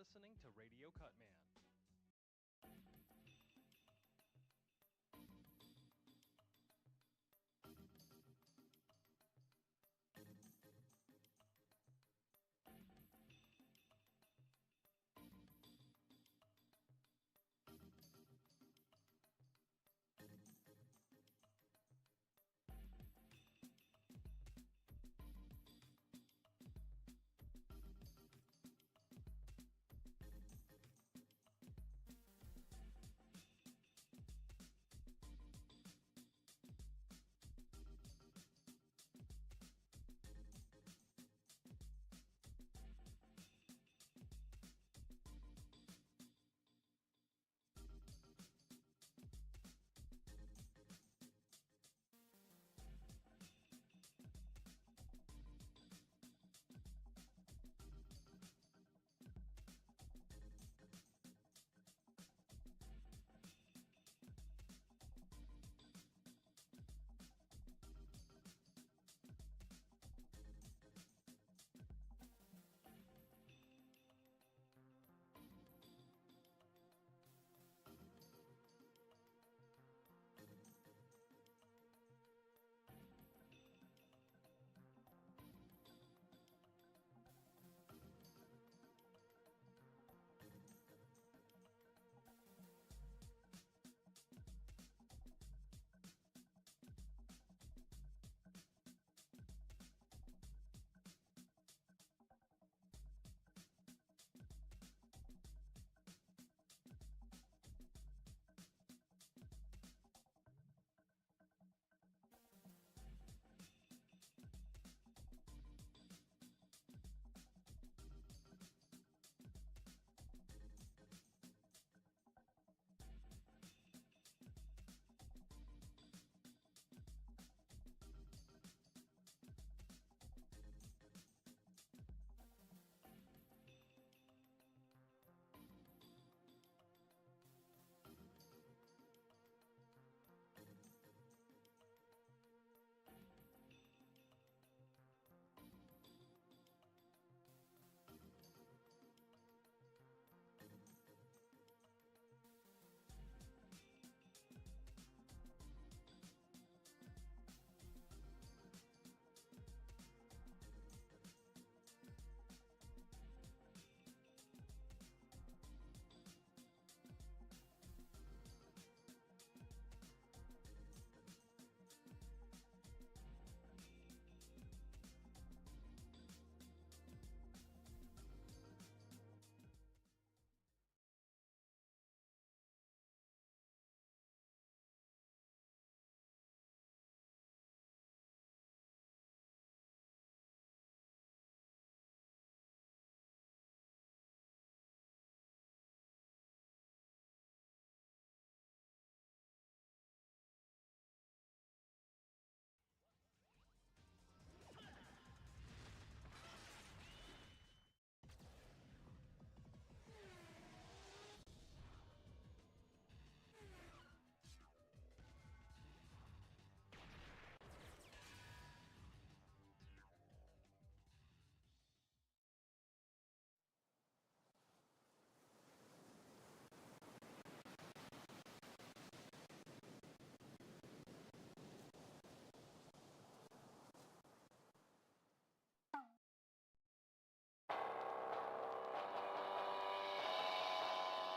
listening to Radio Cutman.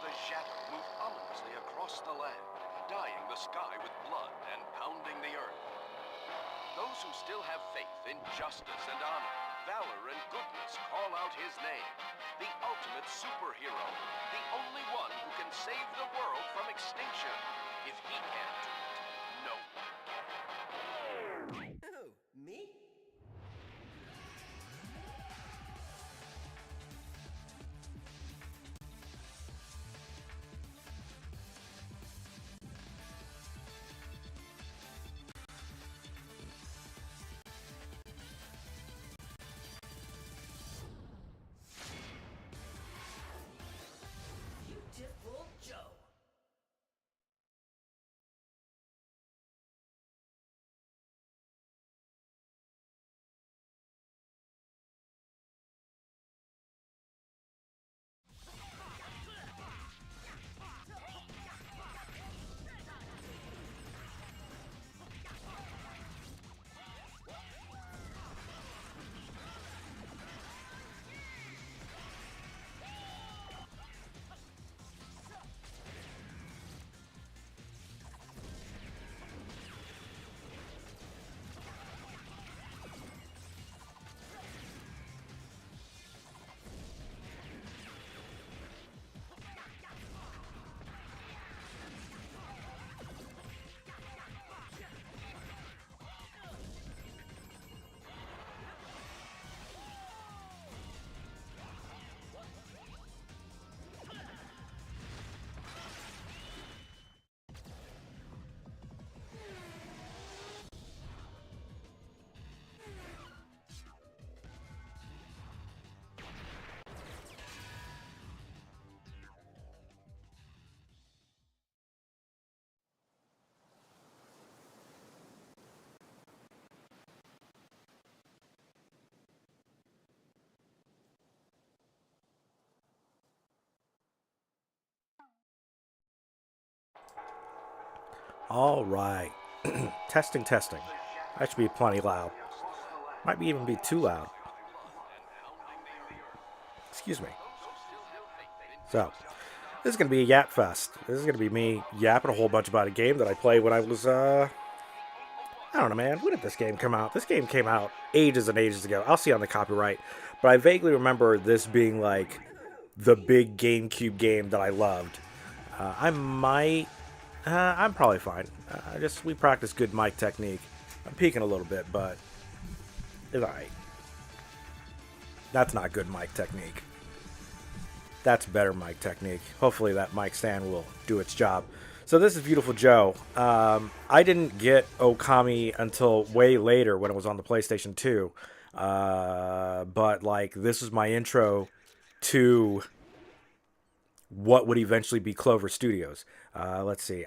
The shadow moved ominously across the land, dyeing the sky with blood and pounding the earth. Those who still have faith in justice and honor, valor and goodness call out his name. The ultimate superhero. The only one who can save the world from extinction. If he can't do it, no one can. Who? Me? Viewtiful Joe. All right. Testing, testing. That should be plenty loud. Might be even be too loud. Excuse me. So, this is going to be a yap fest. This is going to be me yapping a whole bunch about a game that I played when I was, I don't know, man. When did this game come out? This game came out ages and ages ago. I'll see on the copyright. But I vaguely remember this being like the big GameCube game that I loved. I might. I'm probably fine. We practice good mic technique. I'm peeking a little bit, but it's alright. That's not good mic technique. That's better mic technique. Hopefully that mic stand will do its job. So this is Viewtiful Joe. I didn't get Okami until way later when it was on the PlayStation 2. But like this is my intro to what would eventually be Clover Studios. Let's see.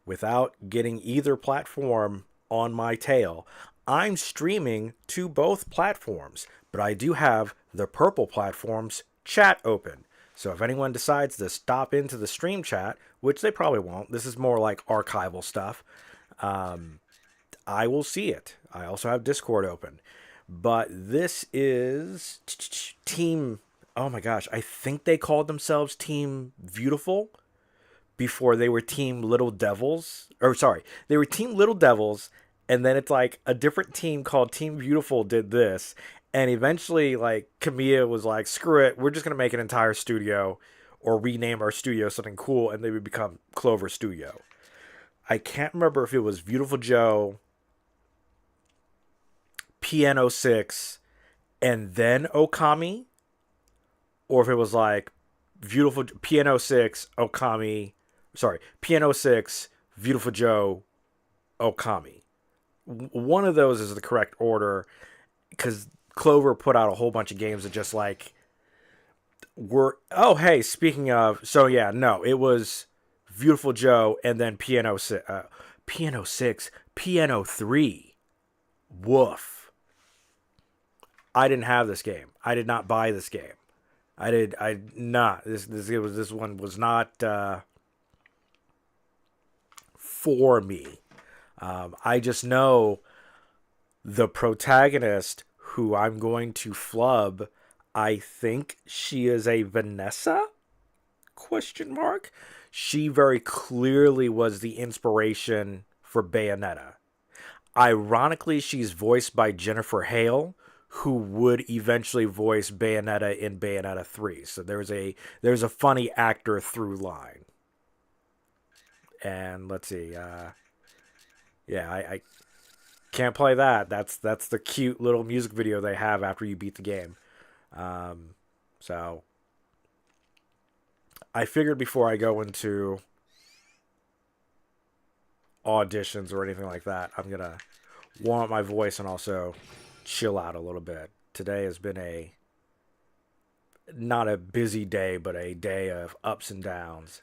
Without getting either platform on my tail, I'm streaming to both platforms, but I do have the purple platform's chat open. So if anyone decides to stop into the stream chat, which they probably won't, this is more like archival stuff, I will see it. I also have Discord open. But this is Team. Oh my gosh, I think they called themselves Team Viewtiful before they were Team Little Devils. Or sorry, they were Team Little Devils, and then it's like a different team called Team Viewtiful did this, and eventually like Kamiya was like, screw it, we're just gonna make an entire studio or rename our studio something cool, and they would become Clover Studio. I can't remember if it was Viewtiful Joe, Piano 6, and then Okami, or if it was like Viewtiful Piano 6, Okami, sorry, Piano 6, Viewtiful Joe, Okami. One of those is the correct order because Clover put out a whole bunch of games that just like were. Oh, hey, speaking of, so yeah, no, it was Viewtiful Joe and then Piano 6, Piano 6, Piano 3. Woof. I didn't have this game. I did not buy this game. I not this one was not for me. I just know the protagonist who I'm going to flub. I think she is a Vanessa? Question mark. She very clearly was the inspiration for Bayonetta. Ironically, she's voiced by Jennifer Hale, who would eventually voice Bayonetta in Bayonetta 3. So there's a funny actor through line. And let's see, yeah, I can't play that. That's the cute little music video they have after you beat the game. So I figured before I go into auditions or anything like that, I'm gonna warm up my voice and also chill out a little bit. Today has been a not a busy day, but a day of ups and downs.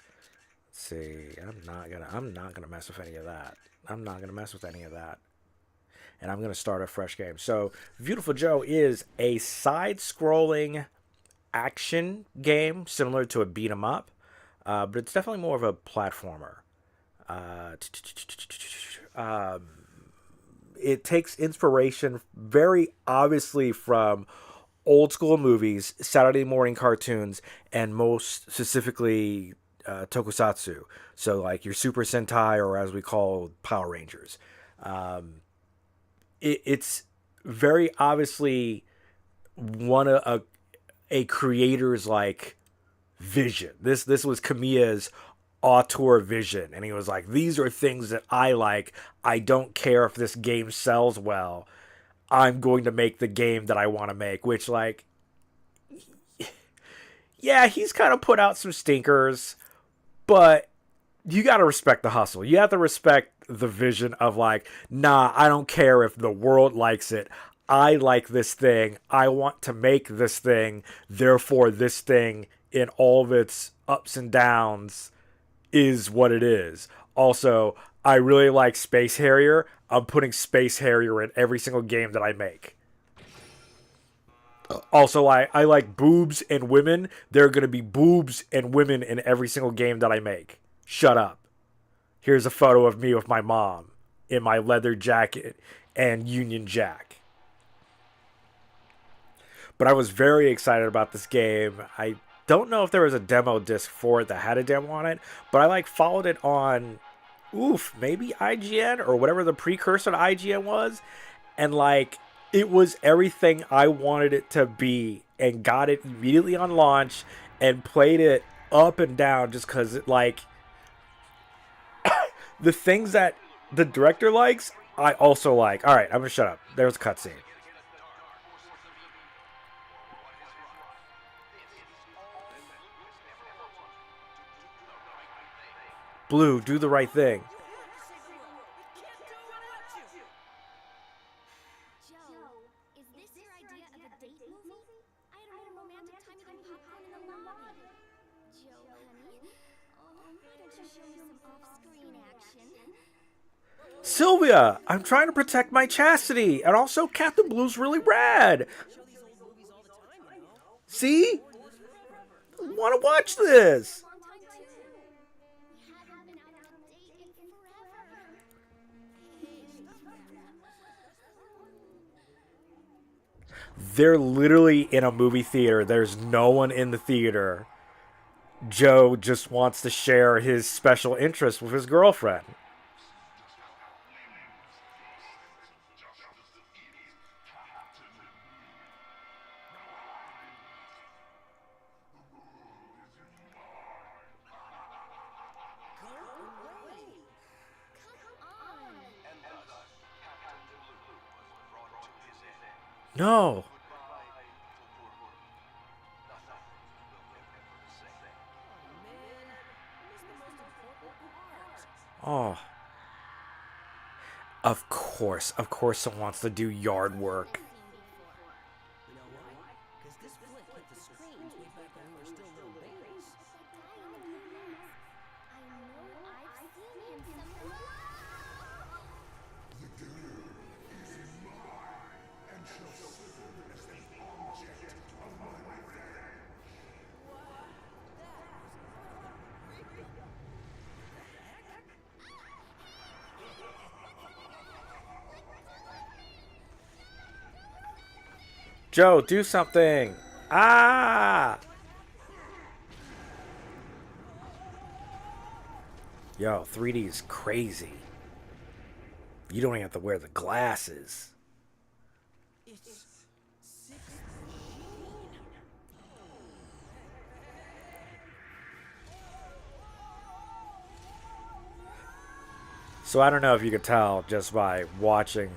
Let's see. I'm not gonna mess with any of that. I'm not gonna mess with any of that. And I'm gonna start a fresh game. So Viewtiful Joe is a side-scrolling action game similar to a beat 'em up, but it's definitely more of a platformer. Uh, it takes inspiration very obviously from old school movies, Saturday morning cartoons, and most specifically tokusatsu. So like your Super Sentai, or as we call Power Rangers. It's very obviously one of a creator's like vision. This was Kamiya's auteur vision, and he was like, these are things that I like. I don't care if this game sells well. I'm going to make the game that I want to make, which like yeah, he's kind of put out some stinkers, but you got to respect the hustle. You have to respect the vision of like, nah, I don't care if the world likes it. I like this thing. I want to make this thing. Therefore, this thing in all of its ups and downs is what it is. Also, I really like Space Harrier. I'm putting Space Harrier in every single game that I make. Also, I like boobs and women. There are going to be boobs and women in every single game that I make. Shut up. Here's a photo of me with my mom in my leather jacket and Union Jack. But I was very excited about this game. I don't know if there was a demo disc for it that had a demo on it, but I like followed it on maybe IGN or whatever the precursor to IGN was, and like it was everything I wanted it to be, and got it immediately on launch and played it up and down just because it like the things that the director likes, I also like. All right, I'm gonna shut up. There's a cutscene. Blue, do the right thing. Joe, is this your idea of a date movie? I had a more romantic time eating popcorn in the lobby. Joe, honey, why don't you show me some off-screen action? Sylvia, I'm trying to protect my chastity, and also Captain Blue's really rad. See? I want to watch this. Long time too. We haven't been out on a date in forever. They're literally in a movie theater. There's no one in the theater. Joe just wants to share his special interest with his girlfriend. And thus, Captain Blue was brought to his end. No. Oh. Of course someone wants to do yard work. You know why? Because this flick hit the screens way back when we were still little babies. I know I've seen him somewhere. Joe, do something. Ah! Yo, 3D is crazy. You don't even have to wear the glasses. It's 6 So I don't know if you could tell just by watching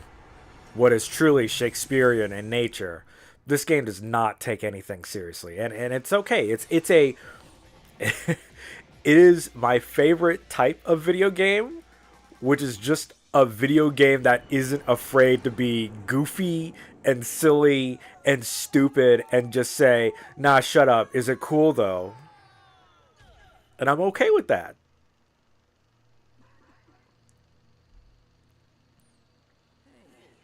what is truly Shakespearean in nature. This game does not take anything seriously, and it's okay. It's a it is my favorite type of video game, which is just a video game that isn't afraid to be goofy and silly and stupid and just say, "Nah, shut up. Is it cool though?" And I'm okay with that. Wait a minute.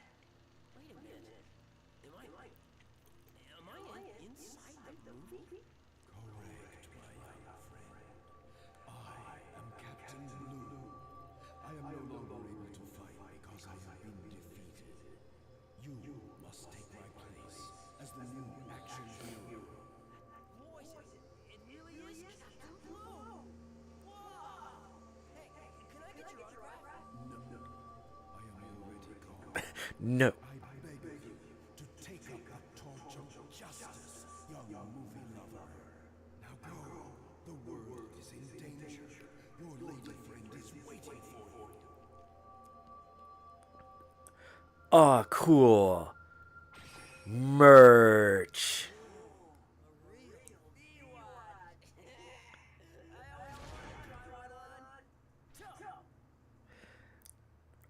Am I inside the movie? Correct, my young friend. I am Captain Blue. I am no longer able to fight because I have been defeated. You must take my place as the new action hero. It really is Captain Blue. Whoa! Hey, can I get your autograph? No, I am already gone. No. I beg you to take up the torch of justice, young movie lover. Now go. The world is in danger. Your lady friend is waiting for you. Oh, cool. Merch.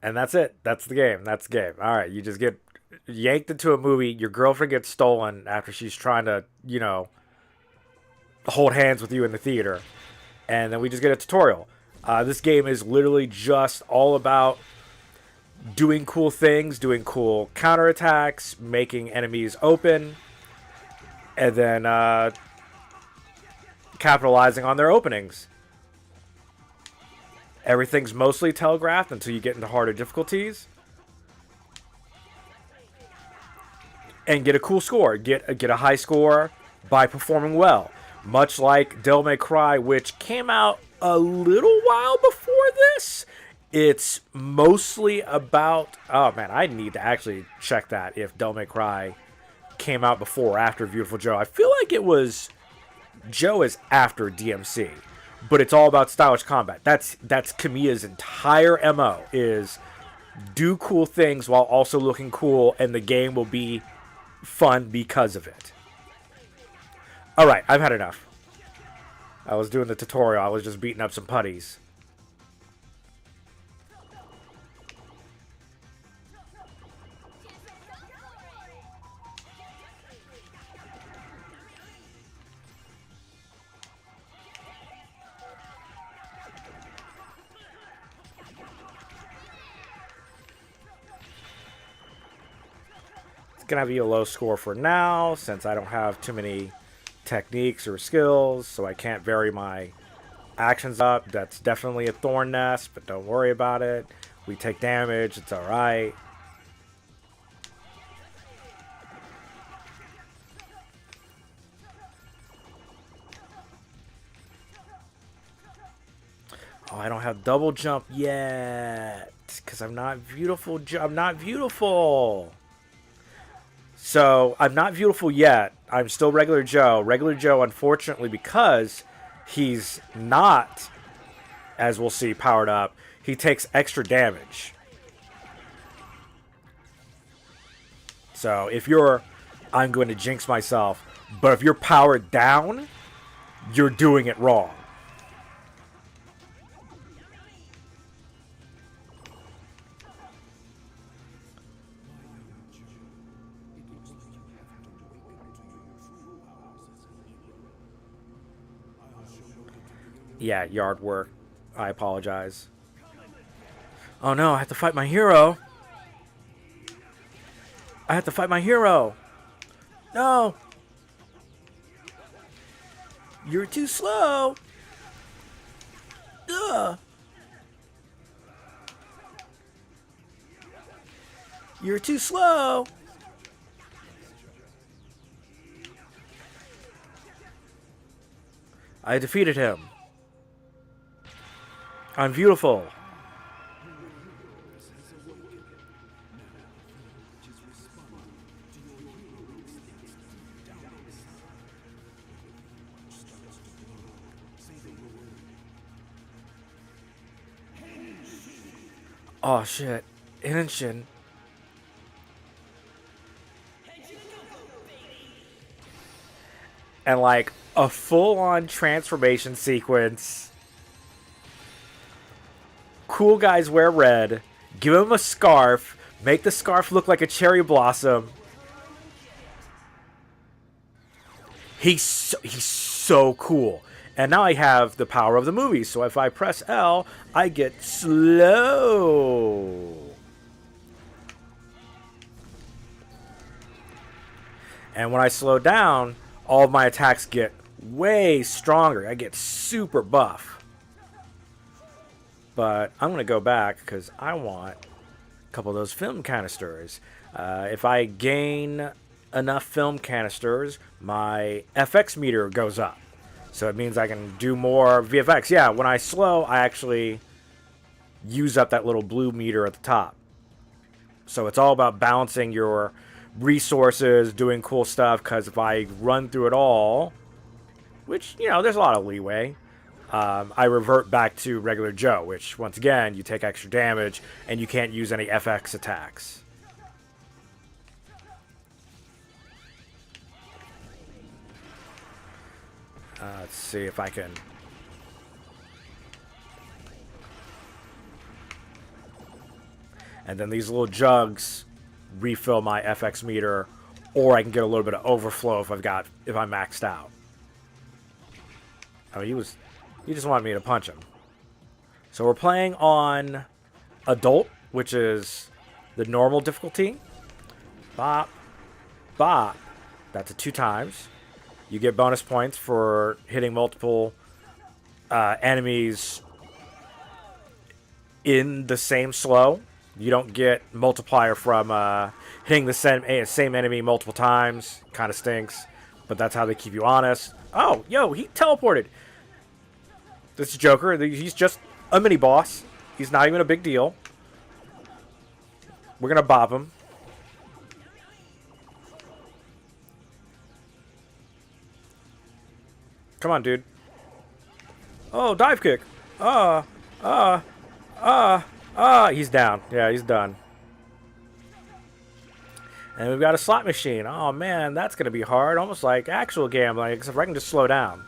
And that's it. That's the game. That's the game. All right, you just get yanked into a movie. Your girlfriend gets stolen after she's trying to, hold hands with you in the theater. And then we just get a tutorial. This game is literally just all about doing cool things, doing cool counterattacks, making enemies open, and then capitalizing on their openings. Everything's mostly telegraphed until you get into harder difficulties. And get a cool score. Get a high score by performing well. Much like Devil May Cry, which came out a little while before this. It's mostly about... Oh, man, I need to actually check that if Devil May Cry came out before or after Viewtiful Joe. I feel like it was... Joe is after DMC. But it's all about stylish combat. That's Kamiya's entire MO, is do cool things while also looking cool, and the game will be fun because of it. Alright, I've had enough. I was doing the tutorial. I was just beating up some putties. It's gonna be a low score for now, since I don't have too many techniques or skills, so I can't vary my actions up. That's definitely a thorn nest, but don't worry about it. We take damage, it's alright. Oh, I don't have double jump yet, because I'm not beautiful. I'm not beautiful. So, I'm not beautiful yet. I'm still regular Joe. Regular Joe, unfortunately, because he's not, as we'll see, powered up, he takes extra damage. So, if you're... I'm going to jinx myself. But if you're powered down, you're doing it wrong. Yeah, yard work. I apologize. Oh no, I have to fight my hero. I have to fight my hero. No. You're too slow. Ugh. You're too slow. I defeated him. I'm beautiful. Oh shit. Henshin. And like a full-on transformation sequence. Cool guys wear red. Give him a scarf. Make the scarf look like a cherry blossom. He's so cool. And now I have the power of the movie. So if I press L, I get slow. And when I slow down, all of my attacks get way stronger. I get super buff. But I'm going to go back because I want a couple of those film canisters. If I gain enough film canisters, my FX meter goes up. So it means I can do more VFX. Yeah, when I slow, I actually use up that little blue meter at the top. So it's all about balancing your resources, doing cool stuff, because if I run through it all, which, you know, there's a lot of leeway, I revert back to regular Joe, which, once again, you take extra damage, and you can't use any FX attacks. Let's see if I can... And then these little jugs refill my FX meter, or I can get a little bit of overflow if I'm maxed out. I mean, he just wanted me to punch him. So we're playing on Adult, which is the normal difficulty. Bop. Bop. That's a 2 times. You get bonus points for hitting multiple enemies in the same slow. You don't get multiplier from hitting the same enemy multiple times. Kind of stinks, but that's how they keep you honest. Oh, yo, he teleported. This is Joker. He's just a mini boss. He's not even a big deal. We're gonna bop him. Come on, dude. Oh, dive kick. He's down. Yeah, he's done. And we've got a slot machine. Oh, man, that's going to be hard. Almost like actual gambling, except for I can just slow down.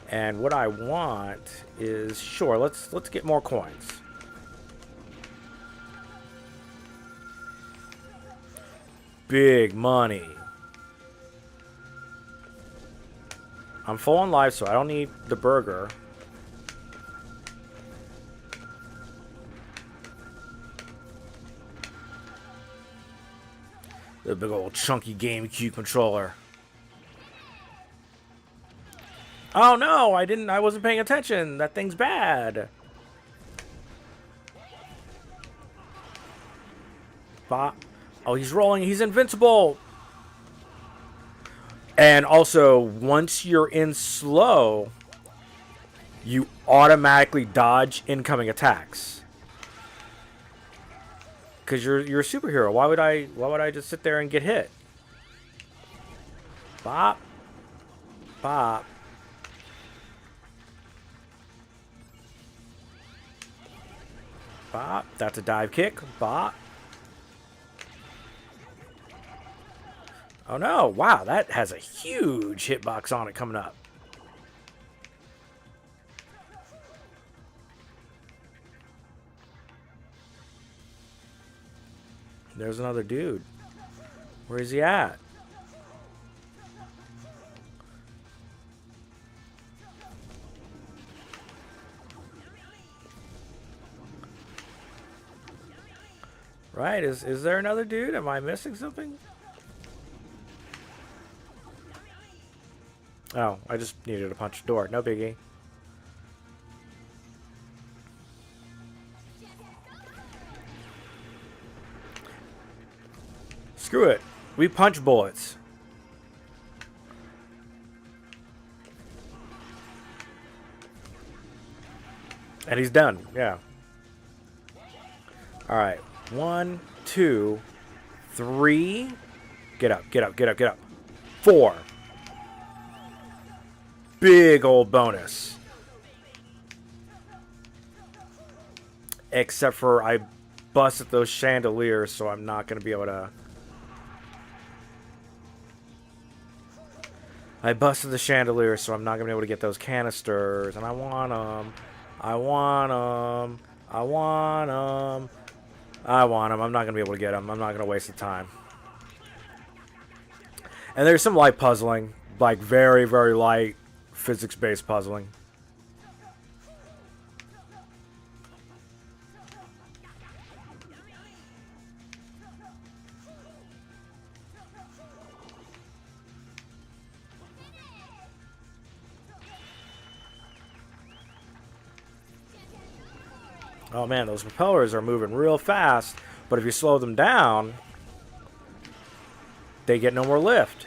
And what I want is... Sure, let's get more coins. Big money. I'm full on life, so I don't need the burger. The big old chunky GameCube controller. Oh no, I wasn't paying attention. That thing's bad. Oh, he's rolling. He's invincible. And also, once you're in slow, you automatically dodge incoming attacks. Because you're a superhero. Why would I just sit there and get hit? Bop. Bop. Bop. That's a dive kick. Bop. Oh no. Wow, that has a huge hitbox on it coming up. There's another dude. Where is he at? Right, is there another dude? Am I missing something? Oh, I just needed to punch the door. No biggie. Screw it. We punch bullets. And he's done. Yeah. All right. 1, 2, 3. Get up, get up, get up, get up. 4. Big old bonus. Except for I busted those chandeliers, so I'm not going to be able to... I busted the chandeliers, so I'm not going to be able to get those canisters. And I want them. I want them. I want them. I want them. I'm not going to be able to get them. I'm not going to waste the time. And there's some light puzzling. Like very, very light physics-based puzzling. Oh man, those propellers are moving real fast, but if you slow them down, they get no more lift.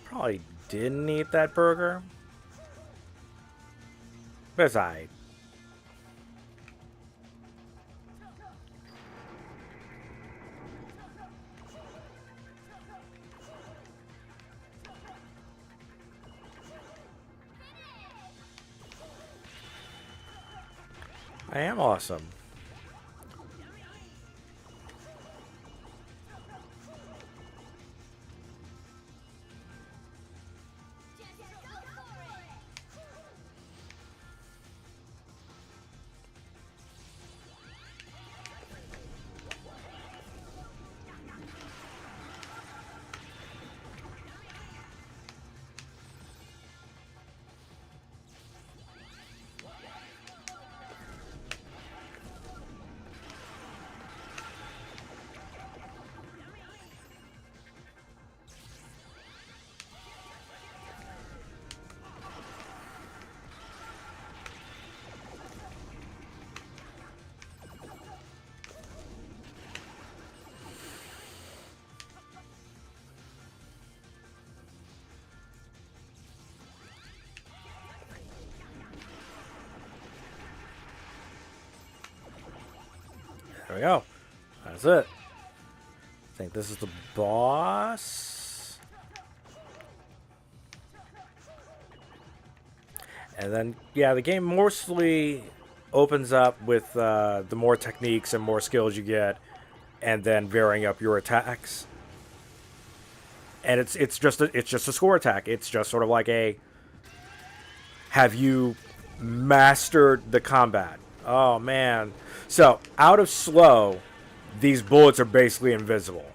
Probably didn't eat that burger. But it's alright. I am awesome. There we go. That's it. I think this is the boss. And then, yeah, the game mostly opens up with the more techniques and more skills you get, and then varying up your attacks. And it's just a score attack. It's just sort of like a, have you mastered the combat? Oh man. So out of slow, these bullets are basically invisible.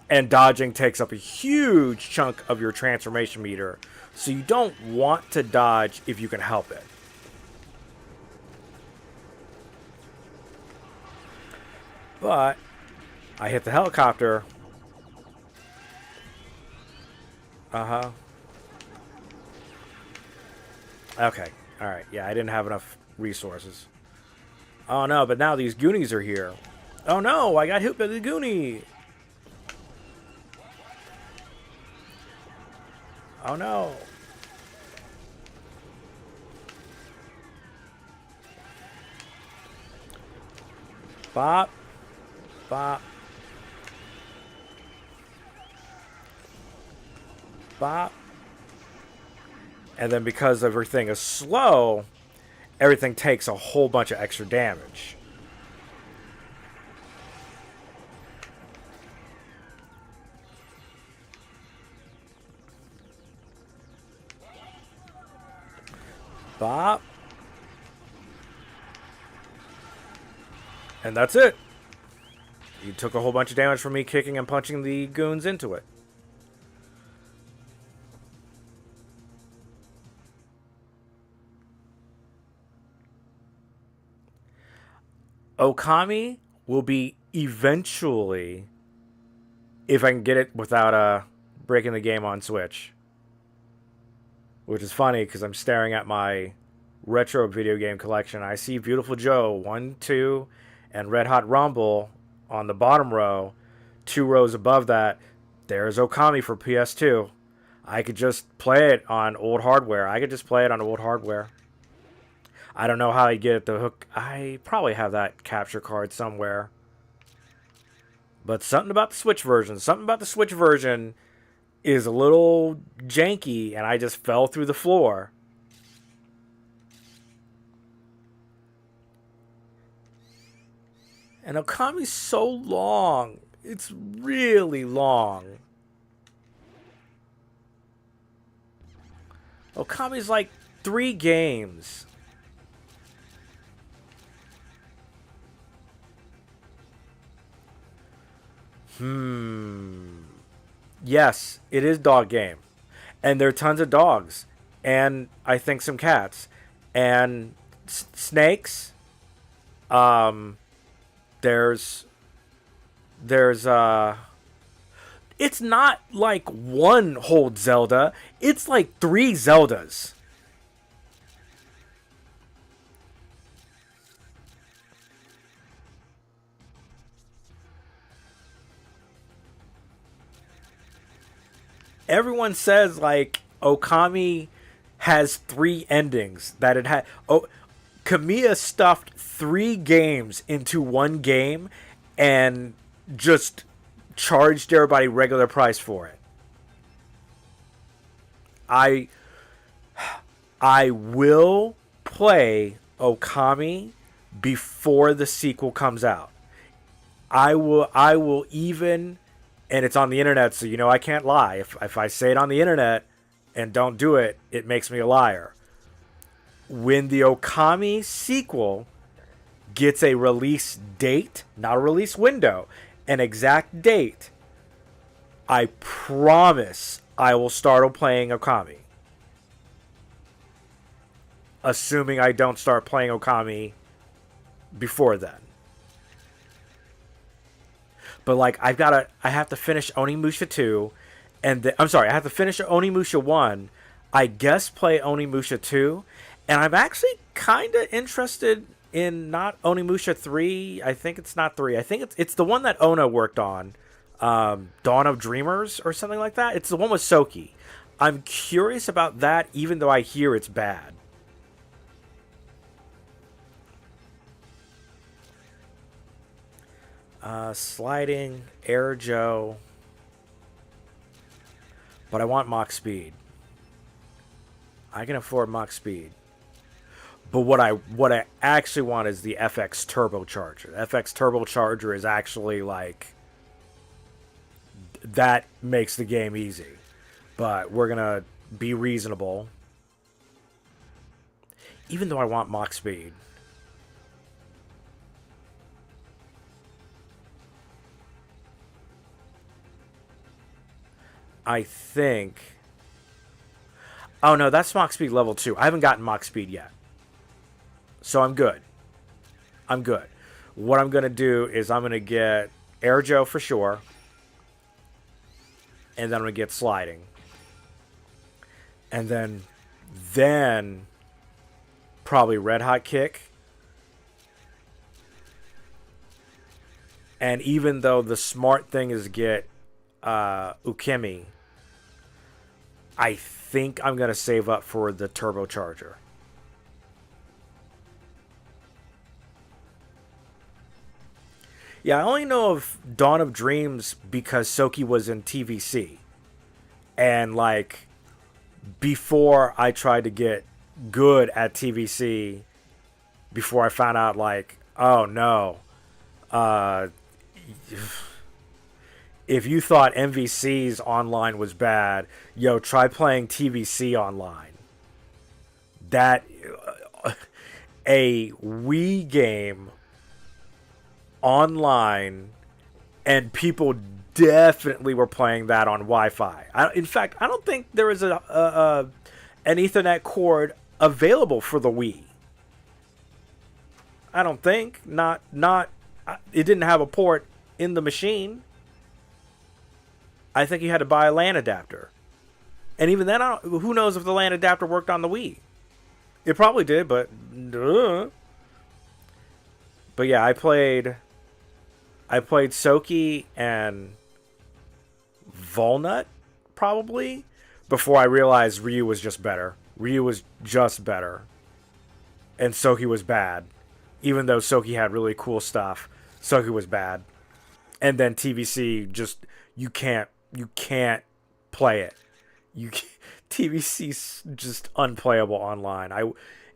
And dodging takes up a huge chunk of your transformation meter. So you don't want to dodge if you can help it. But I hit the helicopter. Uh-huh. Okay. Alright. Yeah, I didn't have enough resources. Oh no, but now these Goonies are here. Oh no, I got hit by the Goonie. Oh no. Bop. Bop. Bop. And then because everything is slow, everything takes a whole bunch of extra damage. Bop. And that's it. You took a whole bunch of damage from me kicking and punching the goons into it. Okami will be eventually, if I can get it without breaking the game on Switch. Which is funny because I'm staring at my retro video game collection. I see Viewtiful Joe 1, 2, and Red Hot Rumble on the bottom row. 2 rows above that, there's Okami for PS2. I could just play it on old hardware. I don't know how I get the hook. I probably have that capture card somewhere. But something about the Switch version is a little janky, and I just fell through the floor. And Okami's so long. It's really long. Okami's like 3 games. Yes, it is dog game. And there are tons of dogs. And I think some cats. And snakes. There's it's not like one whole Zelda. It's like 3 Zeldas. Everyone says like Okami has 3 endings that it had. Oh, Kamiya stuffed 3 games into 1 game and just charged everybody regular price for it. I will play Okami before the sequel comes out. I will even, and it's on the internet, so you know I can't lie. If I say it on the internet and don't do it, it makes me a liar. When the Okami sequel gets a release date, not a release window, an exact date, I promise I will start playing Okami. Assuming I don't start playing Okami before then. But like I have to finish Onimusha 2 and I have to finish Onimusha 1, I guess play Onimusha 2, and I'm actually kind of interested in not Onimusha 3. I think it's not 3. I think it's the one that Ono worked on. Dawn of Dreamers or something like that. It's the one with Soki. I'm curious about that, even though I hear it's bad. Sliding, Air Joe. But I want Mach Speed. I can afford Mach Speed. But what I actually want is the FX Turbocharger. The FX Turbocharger is actually like... That makes the game easy. But we're going to be reasonable. Even though I want Mach Speed. I think... Oh no, that's Mach Speed level 2. I haven't gotten Mach Speed yet. So I'm good. I'm good. What I'm going to do is I'm going to get Air Joe for sure. And then I'm going to get Sliding. And then probably Red Hot Kick. And even though the smart thing is get Okami, I think I'm going to save up for the turbocharger. Yeah, I only know of Dawn of Dreams because Soki was in TVC. And, like, before I tried to get good at TVC, before I found out, like, oh, no. If you thought MVC's online was bad, yo, try playing TVC online. That... a Wii game... online, and people definitely were playing that on Wi-Fi. In fact, I don't think there is an Ethernet cord available for the Wii. I don't think. Not. It didn't have a port in the machine. I think you had to buy a LAN adapter, and even then, who knows if the LAN adapter worked on the Wii? It probably did, but. But yeah, I played Soki and Volnut, probably, before I realized Ryu was just better. Ryu was just better. And Soki was bad. Even though Soki had really cool stuff, Soki was bad. And then TVC, just, you can't play it. TVC's just unplayable online.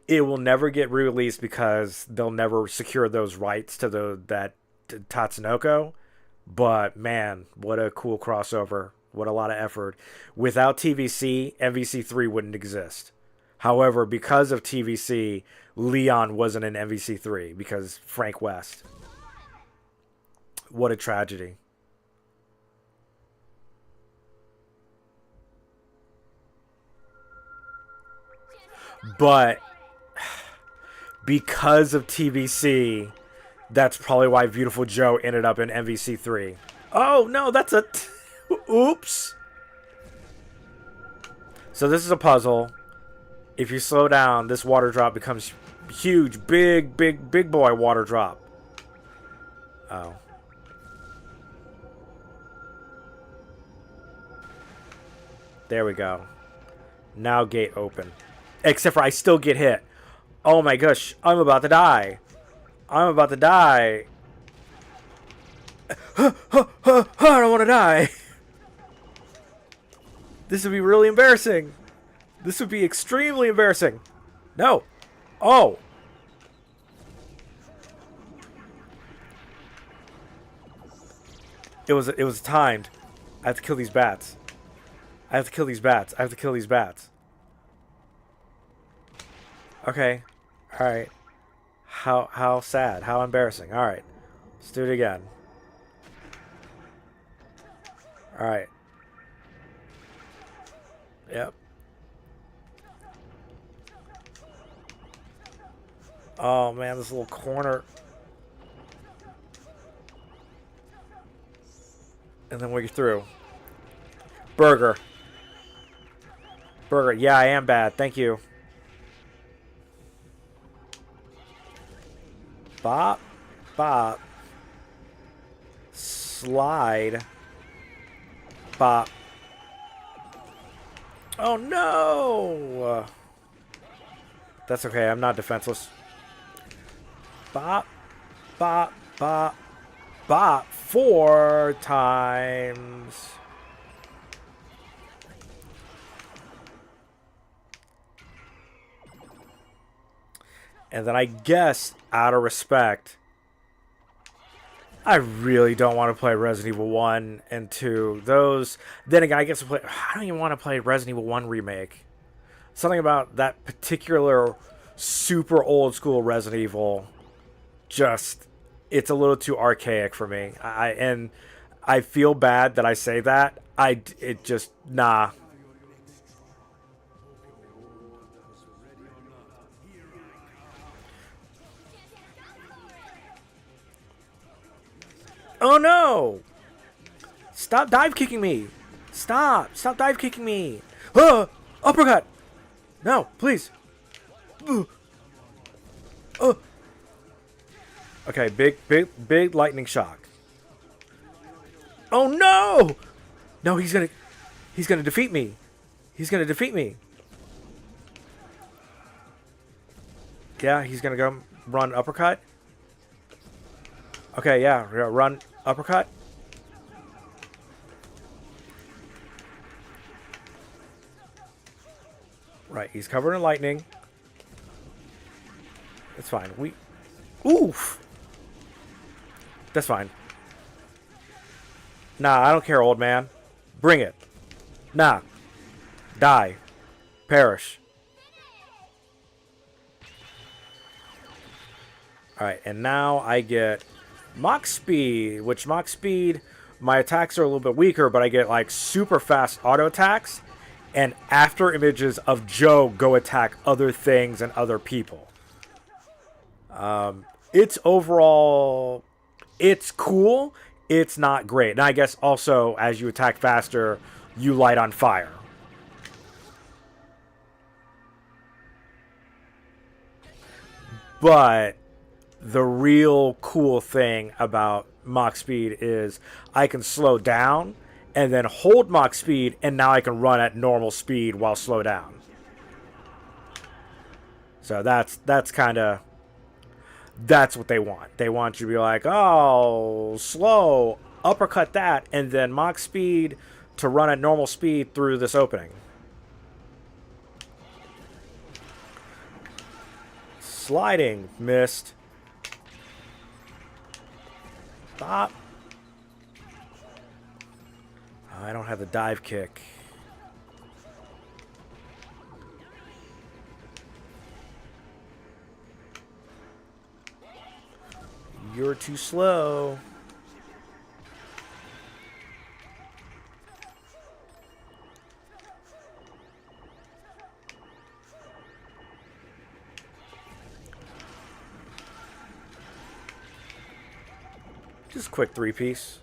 It will never get re-released because they'll never secure those rights to that Tatsunoko. But man, what a cool crossover. What a lot of effort. Without TVC, MVC3 wouldn't exist. However, because of TVC, Leon wasn't in MVC3 because Frank West. What a tragedy. But because of TVC, that's probably why Viewtiful Joe ended up in MVC3. Oh, no, that's a... Oops. So this is a puzzle. If you slow down, this water drop becomes huge. Big boy water drop. Oh. There we go. Now gate open. Except for I still get hit. Oh my gosh, I'm about to die. I'm about to die. I don't want to die. This would be really embarrassing. This would be extremely embarrassing. No. Oh. It was timed. I have to kill these bats. I have to kill these bats. I have to kill these bats. Okay. Alright. How sad. How embarrassing. Alright. Let's do it again. Alright. Yep. Oh man, this little corner. And then we're through. Burger. Burger. Yeah, I am bad. Thank you. Bop. Bop. Slide. Bop. Oh no! That's okay, I'm not defenseless. Bop. Bop. Bop. bop 4 times. And then I guess, out of respect, I really don't want to play Resident Evil 1 and 2. Those, then again, I guess I don't even want to play Resident Evil 1 Remake. Something about that particular super old school Resident Evil, just, it's a little too archaic for me. And I feel bad that I say that. It just, nah. Oh no! Stop dive kicking me! Stop dive kicking me! Uppercut! No, please. Okay, big lightning shock. Oh no! No, he's gonna defeat me. He's gonna defeat me. Yeah, he's gonna go run uppercut. Okay, yeah, run uppercut. Right, he's covered in lightning. It's fine. Oof! That's fine. Nah, I don't care, old man. Bring it. Nah. Die. Perish. Alright, and now I get Mach Speed, which Mach Speed, my attacks are a little bit weaker, but I get like super fast auto attacks, and after images of Joe go attack other things and other people. It's overall, it's cool, it's not great. And I guess also, as you attack faster, you light on fire. But the real cool thing about Mach Speed is I can slow down and then hold Mach Speed, and now I can run at normal speed while slow down. So that's kind of, that's what they want. They want you to be like, oh, slow, uppercut that, and then Mach Speed to run at normal speed through this opening. Sliding, missed. Stop. I don't have the dive kick. You're too slow. Just quick 3-piece.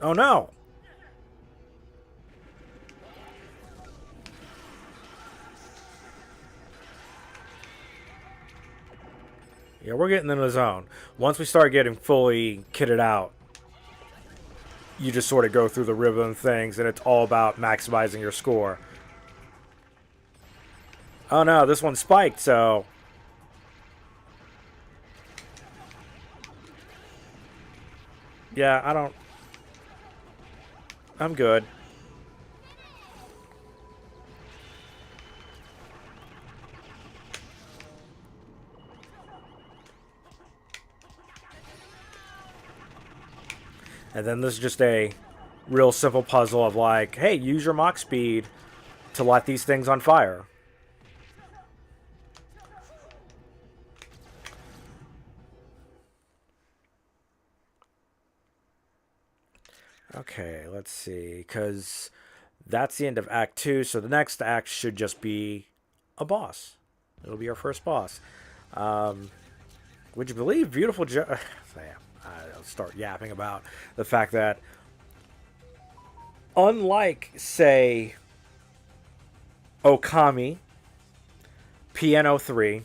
Oh no! Yeah, we're getting in the zone. Once we start getting fully kitted out, you just sort of go through the rhythm things, and it's all about maximizing your score. Oh no, this one spiked, so... Yeah, I'm good. And then this is just a real simple puzzle of like, hey, use your Mach speed to light these things on fire. Okay, let's see, because that's the end of Act 2, so the next act should just be a boss. It'll be our first boss. Would you believe Viewtiful Joe... I'll start yapping about the fact that unlike, say, Okami, Piano 3...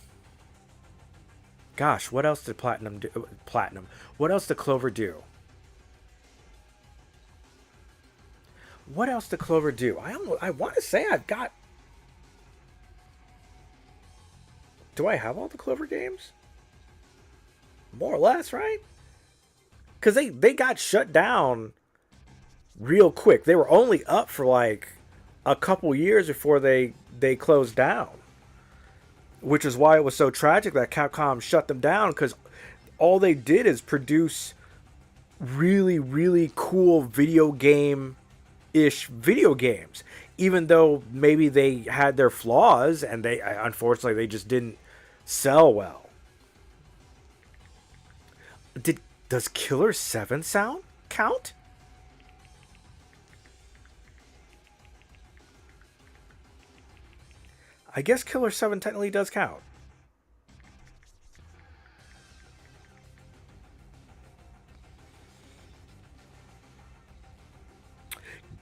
Gosh, what else did Platinum do? What else did Clover do? What else did Clover do? I want to say I've got... Do I have all the Clover games? More or less, right? Because they got shut down real quick. They were only up for like a couple years before they closed down. Which is why it was so tragic that Capcom shut them down, because all they did is produce really, really cool video games. Even though maybe they had their flaws and they unfortunately they just didn't sell well. Does Killer 7 sound count? I guess Killer 7 technically does count.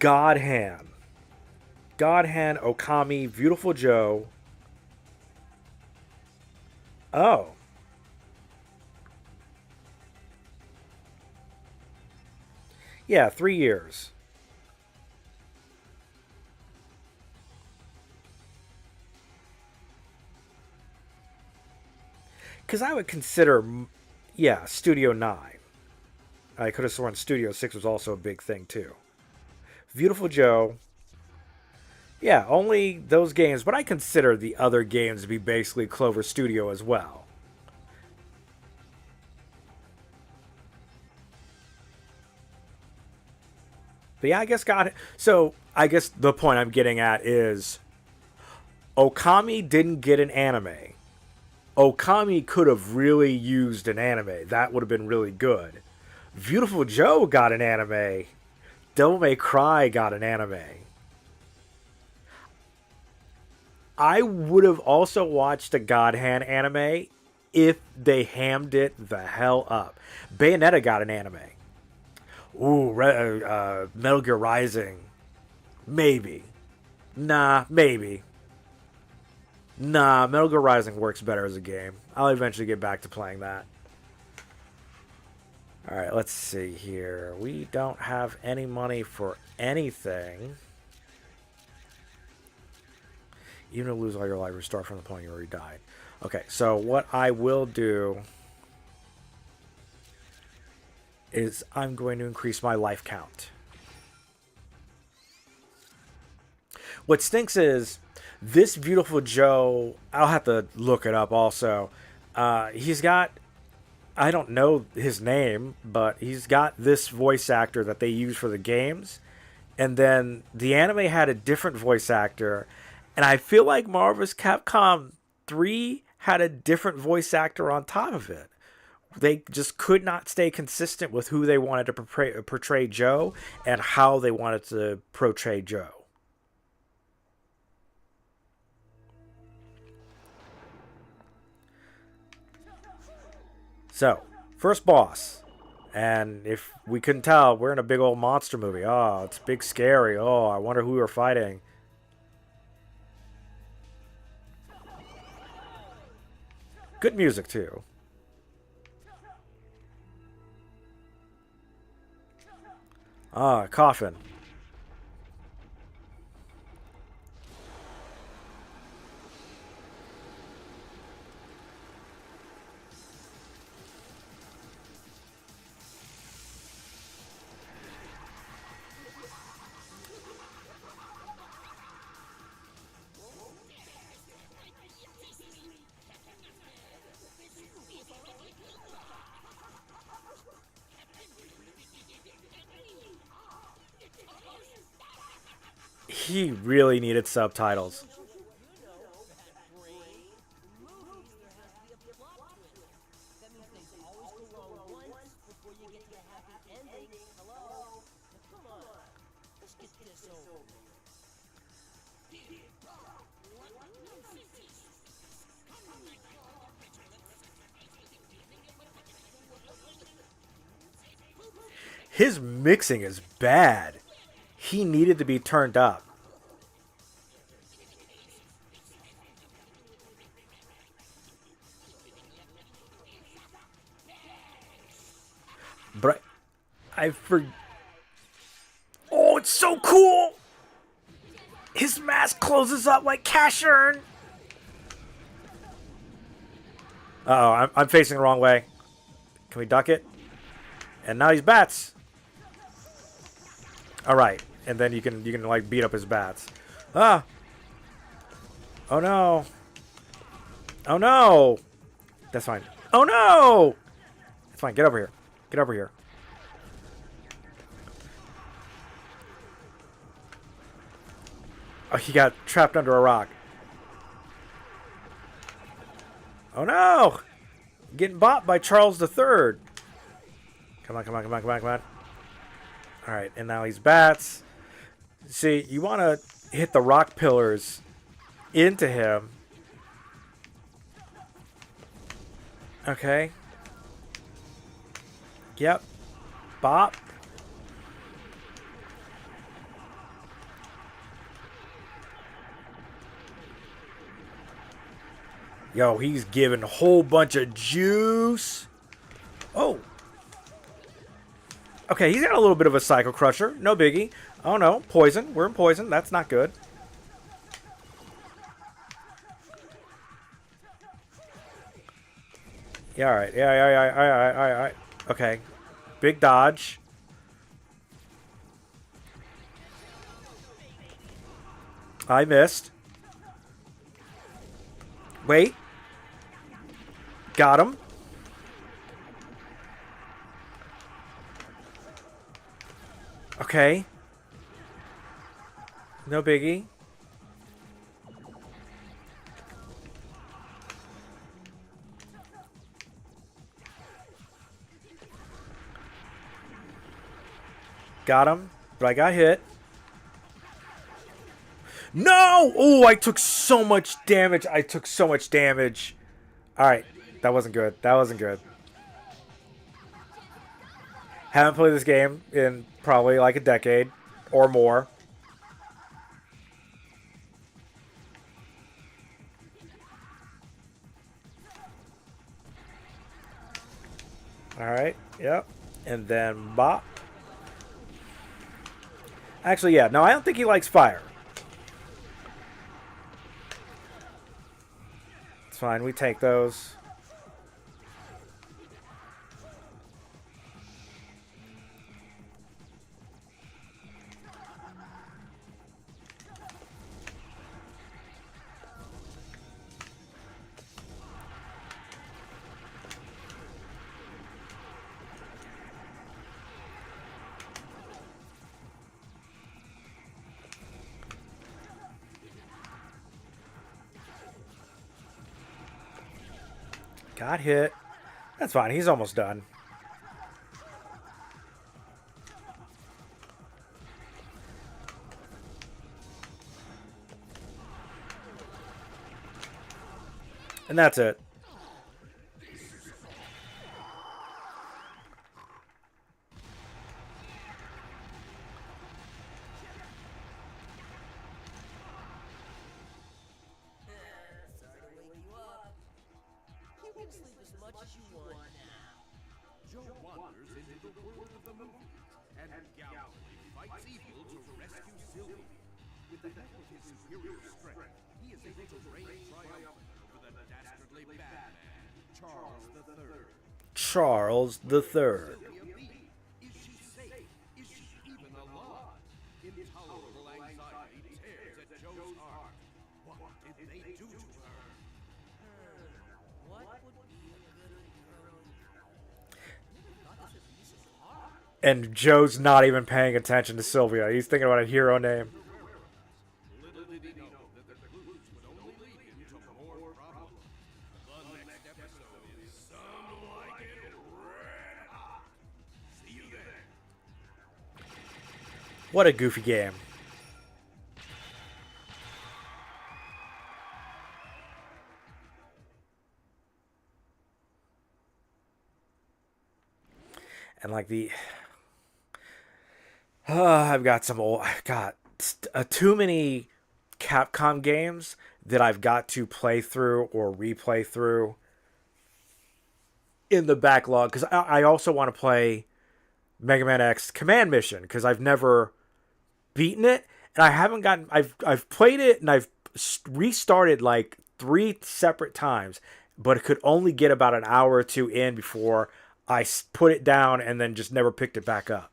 God Hand, Okami, Viewtiful Joe. Oh. Yeah, 3 years. Because I would consider, yeah, Studio 9. I could have sworn Studio 6 was also a big thing, too. Viewtiful Joe. Yeah, only those games, but I consider the other games to be basically Clover Studio as well. But yeah, I guess so I guess the point I'm getting at is Okami didn't get an anime. Okami could have really used an anime. That would have been really good. Viewtiful Joe got an anime. Devil May Cry got an anime. I would have also watched a God Hand anime if they hammed it the hell up. Bayonetta got an anime. Ooh, Metal Gear Rising. Maybe. Nah, maybe. Nah, Metal Gear Rising works better as a game. I'll eventually get back to playing that. Alright, let's see here. We don't have any money for anything. Even if you lose all your life, restart from the point you already died. Okay, so what I will do is I'm going to increase my life count. What stinks is this Viewtiful Joe, I'll have to look it up also. He's got, I don't know his name, but he's got this voice actor that they use for the games. And then the anime had a different voice actor. And I feel like Marvel's Capcom 3 had a different voice actor on top of it. They just could not stay consistent with who they wanted to portray Joe and how they wanted to portray Joe. So, first boss. And if we couldn't tell, we're in a big old monster movie. Oh, it's big scary. Oh, I wonder who we're fighting. Good music, too. Ah, coffin. He really needed subtitles. His mixing is bad. He needed to be turned up. But I forgot. Oh, it's so cool! His mask closes up like cash urn. Uh-oh, I'm facing the wrong way. Can we duck it? And now he's bats. All right, and then you can like beat up his bats. Ah! Oh no! Oh no! That's fine. Oh no! It's fine. Get over here. Get over here. Oh, he got trapped under a rock. Oh no! Getting bought by Charles III. Come on, come on, come on, come on, come on. Alright, and now he's bats. See, you want to hit the rock pillars into him. Okay. Yep. Bop. Yo, he's giving a whole bunch of juice. Oh. Okay, he's got a little bit of a Psycho Crusher. No biggie. Oh no, poison. We're in poison. That's not good. Yeah, alright. Yeah, alright. Okay. Big dodge. I missed. Wait. Got him. Okay. No biggie. Got him, but I got hit. No! Oh, I took so much damage. I took so much damage. All right. That wasn't good. That wasn't good. Haven't played this game in probably like a decade or more. All right. Yep. And then bop. Actually, yeah. No, I don't think he likes fire. It's fine. We take those. Got hit. That's fine. He's almost done. And that's it. Joe wanders into the world of the movies and gallantly fights evil to rescue Sylvie. With the help of his superior strength, he is able to reign triumphant over the dastardly Batman, Charles III. Charles III. Is she safe? Is she even alive? Intolerable anxiety tears at Joe's heart. What did they do to her? What would be a good girl? And Joe's not even paying attention to Sylvia. He's thinking about a hero name. What a goofy game. And like I've got some old, I've got too many Capcom games that I've got to play through or replay through in the backlog, because I also want to play Mega Man X Command Mission, because I've never beaten it, and I haven't gotten. I've played it and I've restarted like 3 separate times, but it could only get about an hour or two in before I put it down and then just never picked it back up.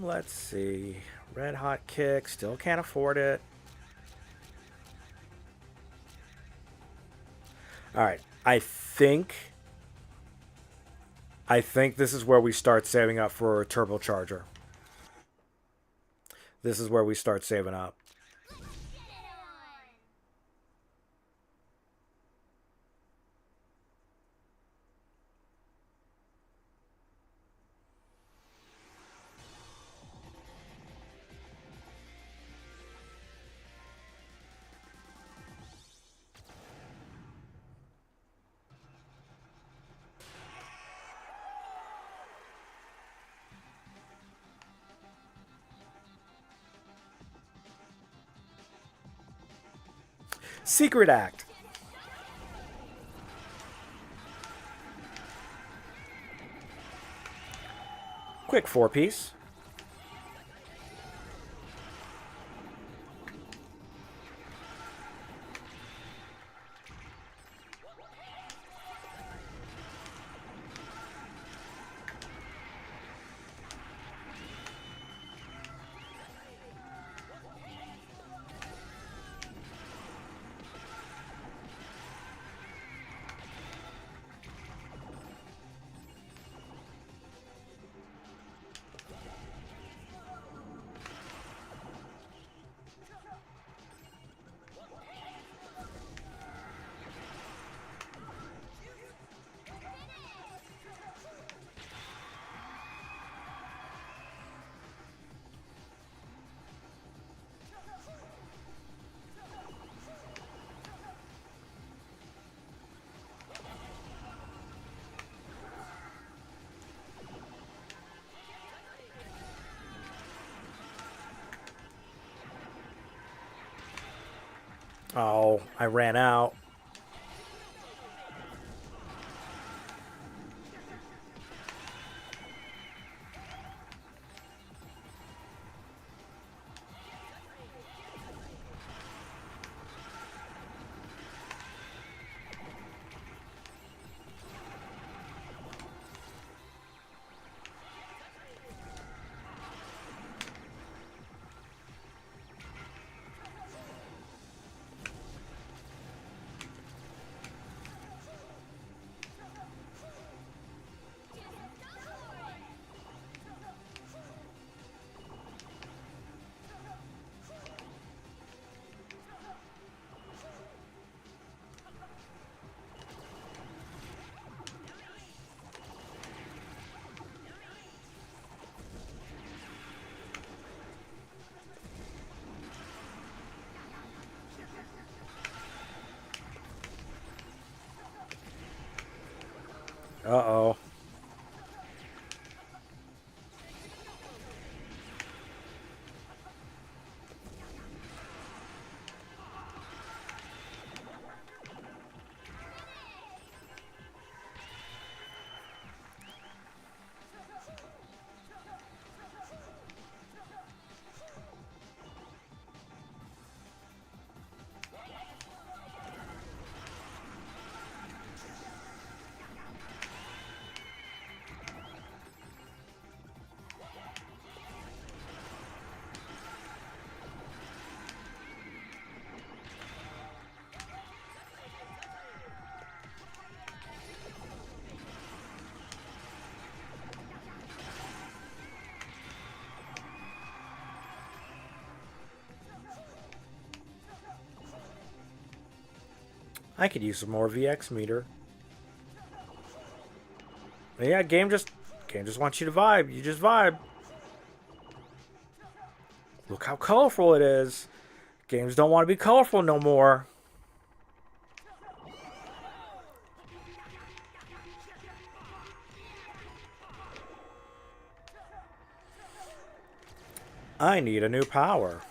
Let's see. Red Hot Kick, still can't afford it. All right, I think this is where we start saving up for a turbocharger. This is where we start saving up. Secret Act. Quick 4-piece. Oh, I ran out. Uh-oh. I could use some more VX meter. Yeah, game just wants you to vibe. You just vibe. Look how colorful it is. Games don't want to be colorful no more. I need a new power.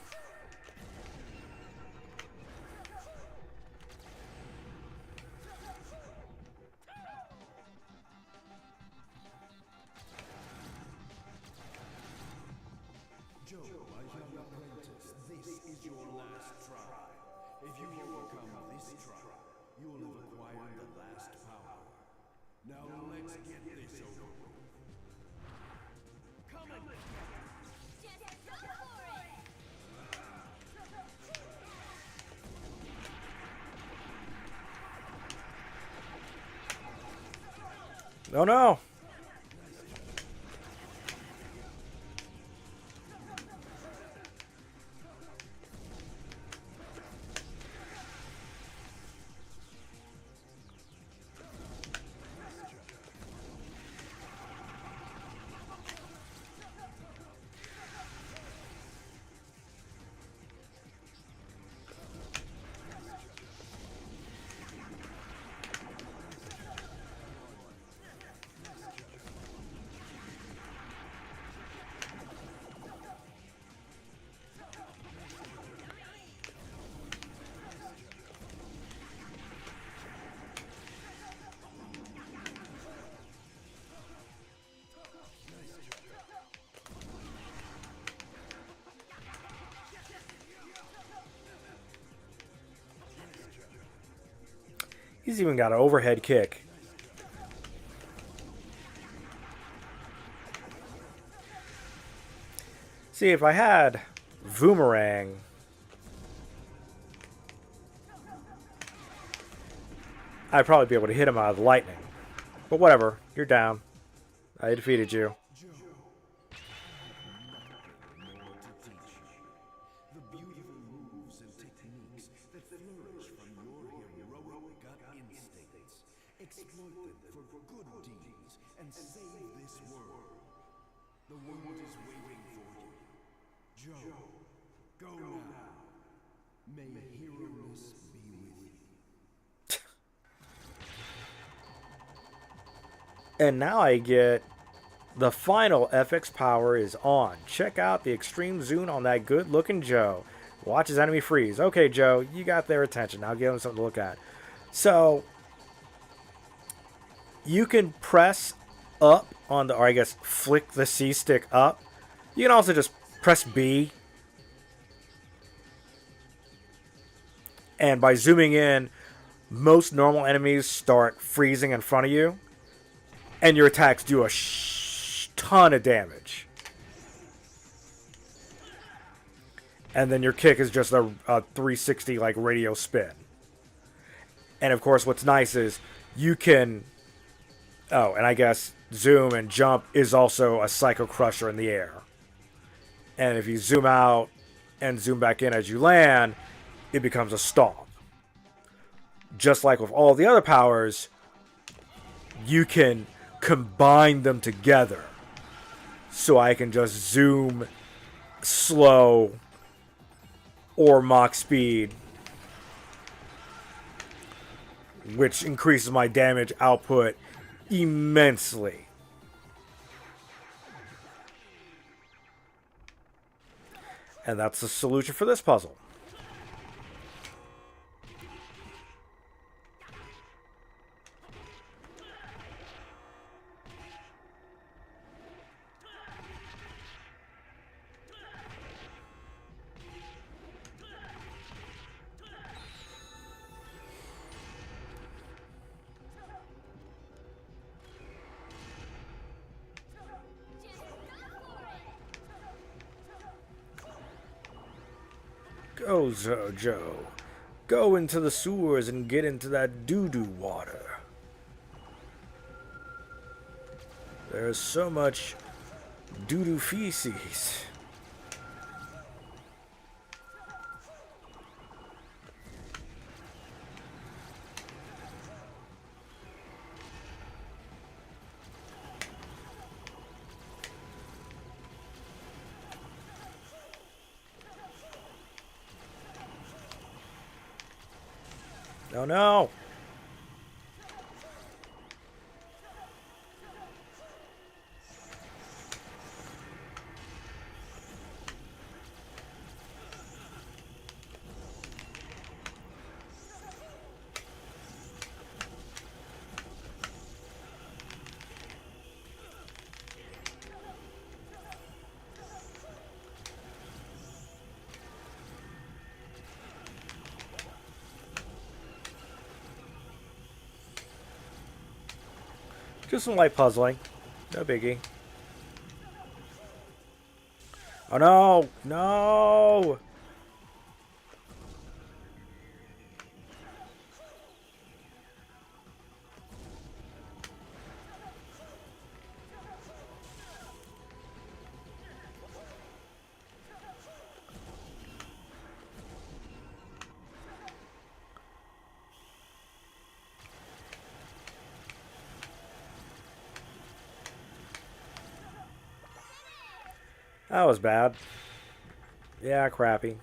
Joe, my young apprentice, this is your last try. If you overcome this try, you will have acquired the last power. Now let's get this over with. Come on! Just go for it! Oh no! He's even got an overhead kick. See, if I had Boomerang, I'd probably be able to hit him out of the lightning. But whatever, you're down. I defeated you. Joe, nothing more to teach you. The beautiful moves and techniques that flourish from your heroic gut instincts. Exploit them for good deeds and save this world. The world is waiting for you. Joe, go now. May hero-ness be with you. And now I get the final FX power is on. Check out the extreme zoom on that good looking Joe. Watch his enemy freeze. Okay, Joe, you got their attention. Now give them something to look at. So you can press up on the, or I guess flick the C stick up. You can also just press B. And by zooming in, most normal enemies start freezing in front of you. And your attacks do a ton of damage. And then your kick is just a 360 like radio spin. And of course what's nice is you can... Oh, and I guess zoom and jump is also a Psycho Crusher in the air. And if you zoom out and zoom back in as you land, it becomes a stomp. Just like with all the other powers, you can combine them together. So I can just zoom, slow, or Mach speed, which increases my damage output immensely. And that's the solution for this puzzle. Go, Joe. Go into the sewers and get into that doo-doo water. There's so much doo-doo feces. Oh no! Just some light puzzling. No biggie. Oh no! No! That was bad. Yeah, crappy.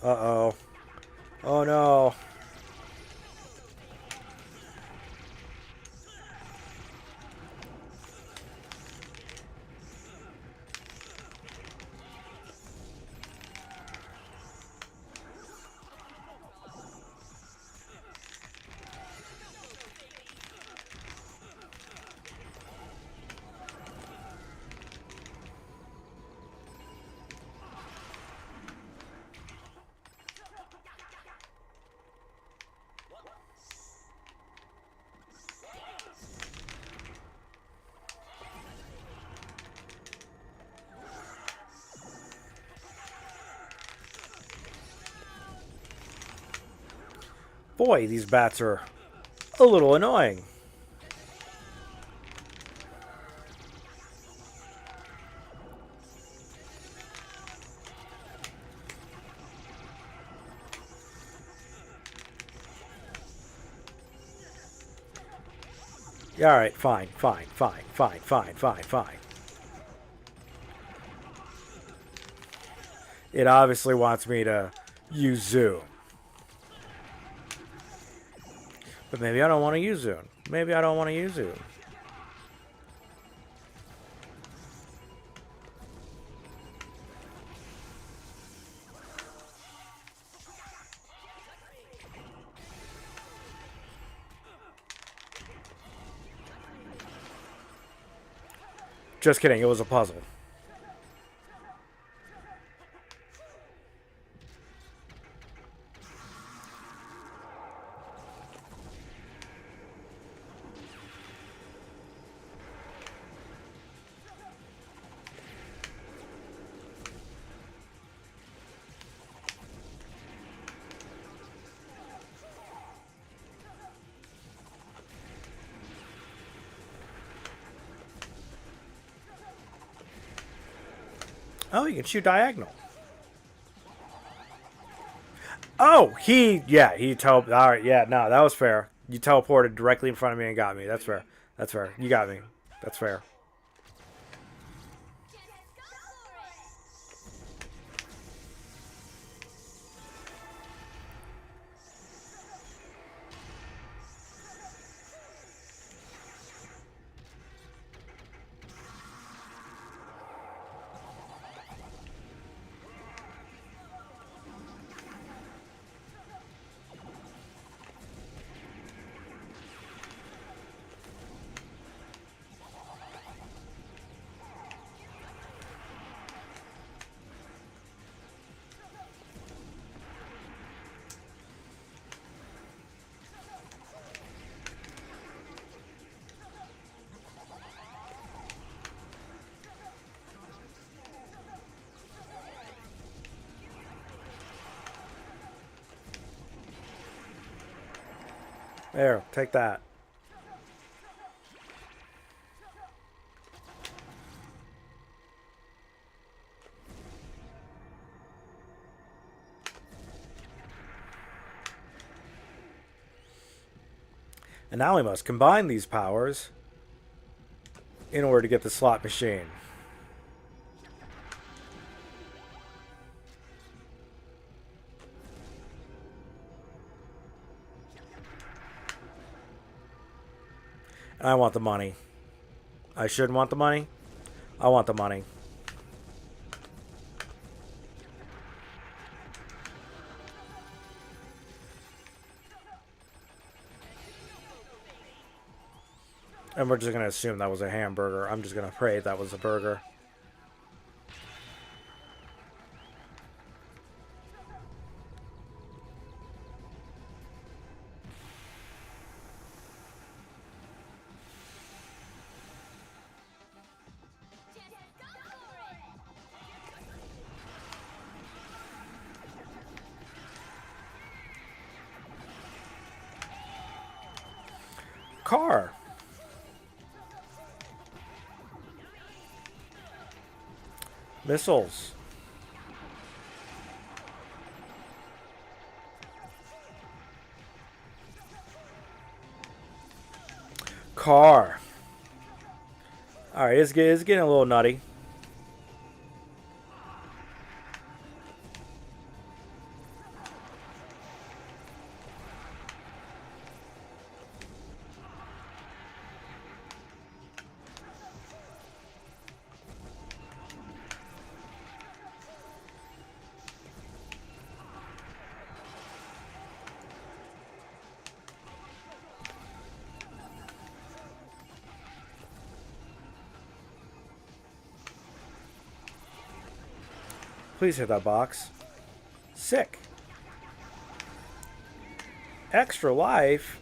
Uh-oh. Oh no. Boy, these bats are a little annoying. Yeah, alright, fine, fine, fine, fine, fine, fine, fine. It obviously wants me to use zoom. But maybe I don't want to use zoom. Maybe I don't want to use zoom. Just kidding, it was a puzzle. Oh, you can shoot diagonal. Oh, he alright, yeah, no, that was fair. You teleported directly in front of me and got me. That's fair. That's fair. You got me. That's fair. There, take that. And now we must combine these powers in order to get the slot machine. And I want the money. I shouldn't want the money. I want the money. And we're just going to assume that was a hamburger. I'm just going to pray that was a burger. Car. Missiles. Car. Alright, it's getting a little nutty. Please hit that box. Sick. Extra life.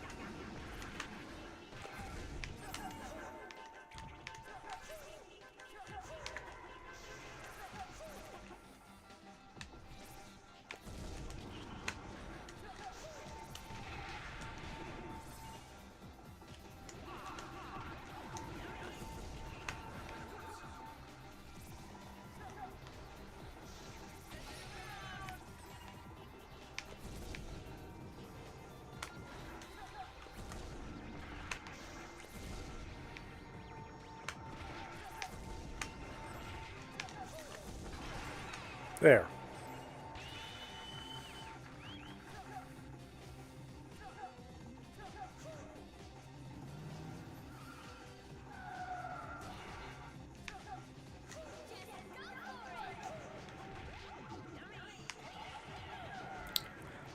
There.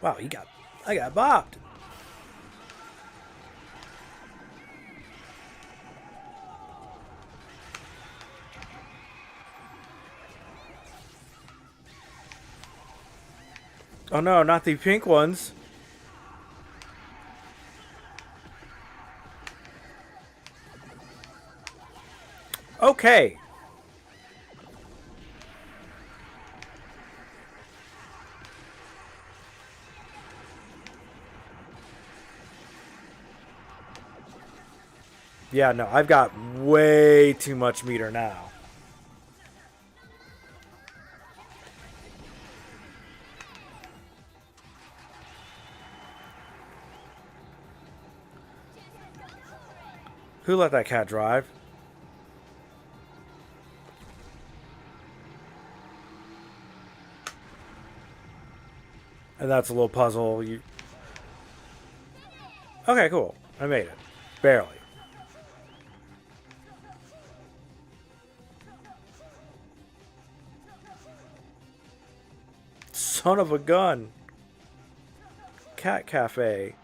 Wow, I got bopped. Oh no, not the pink ones. Okay. Yeah, no, I've got way too much meter now. Who let that cat drive? And that's a little puzzle. Okay, cool. I made it. Barely. Son of a gun. Cat Cafe.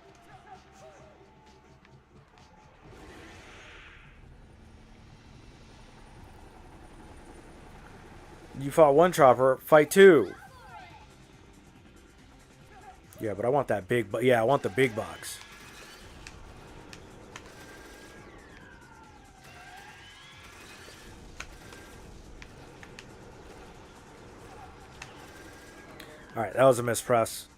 You fought one chopper, fight two. Yeah, but I want that big... Yeah, I want the big box. Alright, that was a mispress.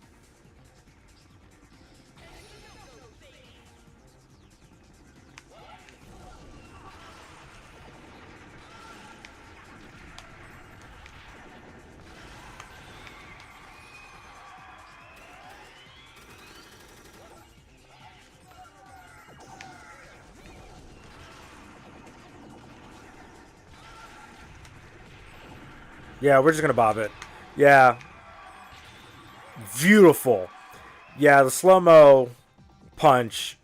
Yeah, we're just gonna bob it. Yeah. Beautiful. Yeah, the slow-mo punch,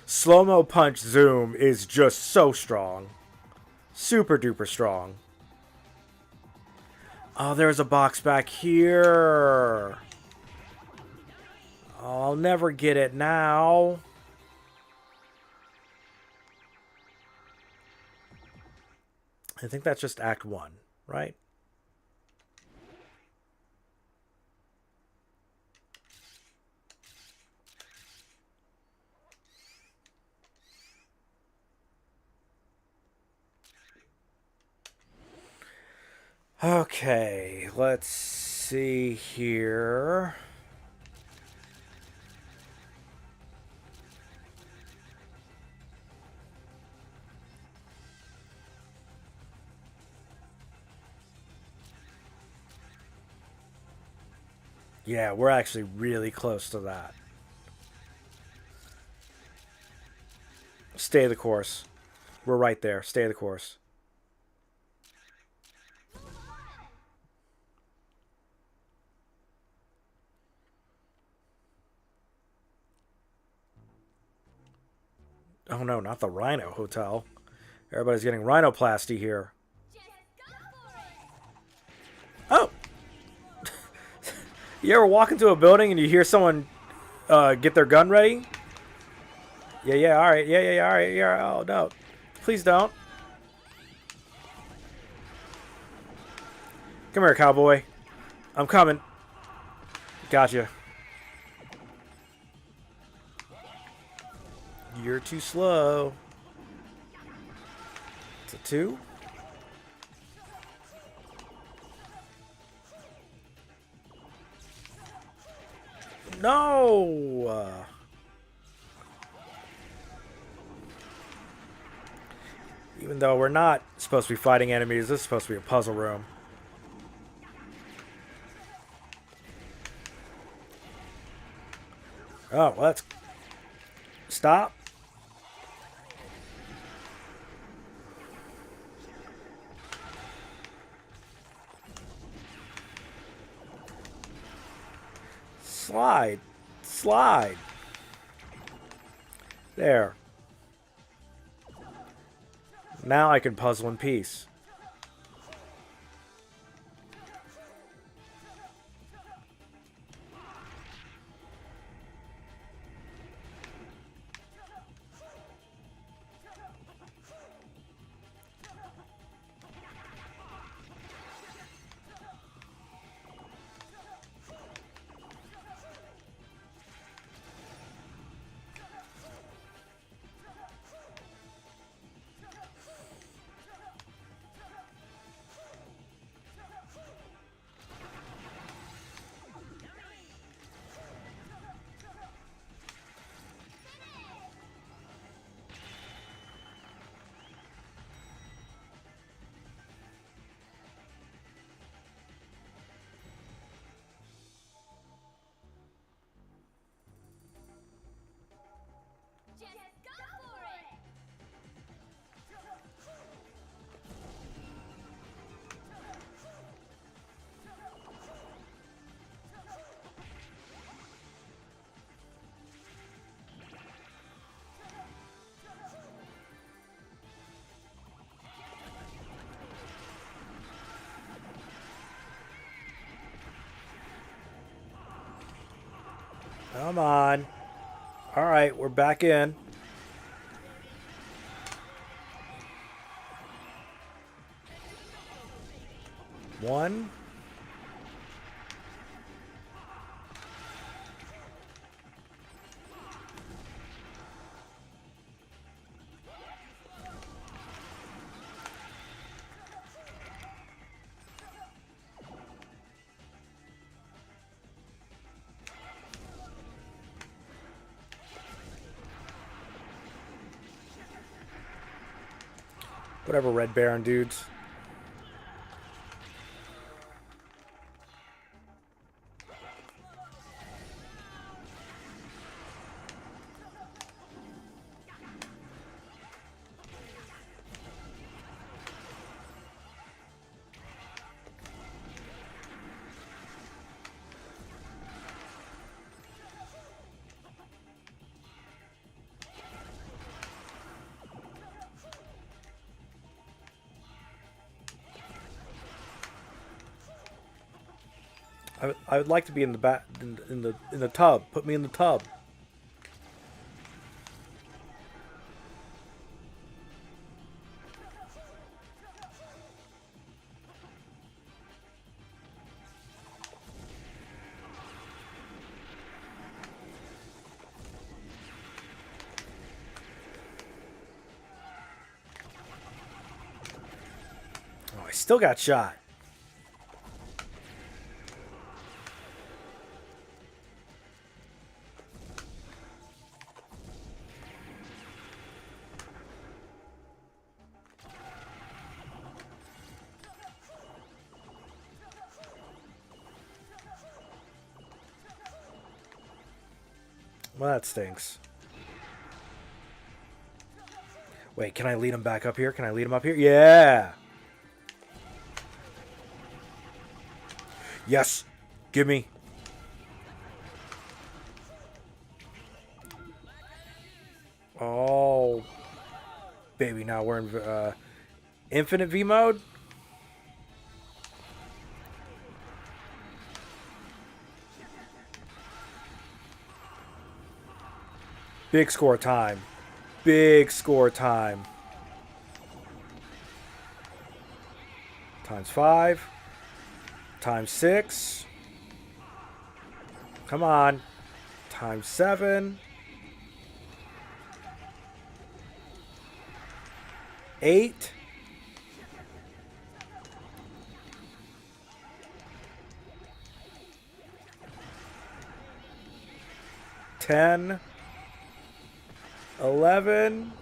slow-mo punch zoom is just so strong. Super duper strong. Oh, there's a box back here. Oh, I'll never get it now. I think that's just Act 1, right? Okay, let's see here. Yeah, we're actually really close to that. Stay the course. We're right there. Stay the course. Oh no, not the Rhino Hotel. Everybody's getting rhinoplasty here. Oh! You ever walk into a building and you hear someone get their gun ready? Yeah, alright. Yeah, alright. Yeah, oh no. Please don't. Come here, cowboy. I'm coming. Gotcha. You're too slow. It's a 2. No! Even though we're not supposed to be fighting enemies, this is supposed to be a puzzle room. Oh, let's stop. Slide. Slide. There. Now I can puzzle in peace. Come on. Alright, we're back in. One. Whatever, Red Baron dudes. I would like to be in the back in the tub. Put me in the tub. Oh, I still got shot. Well, that stinks. Wait, can I lead him back up here? Can I lead him up here? Yeah! Yes! Give me. Oh. Baby, now we're in infinite V mode? Big score time. Big score time. Times 5. Times 6. Come on. Times 7. 8. 10. 11.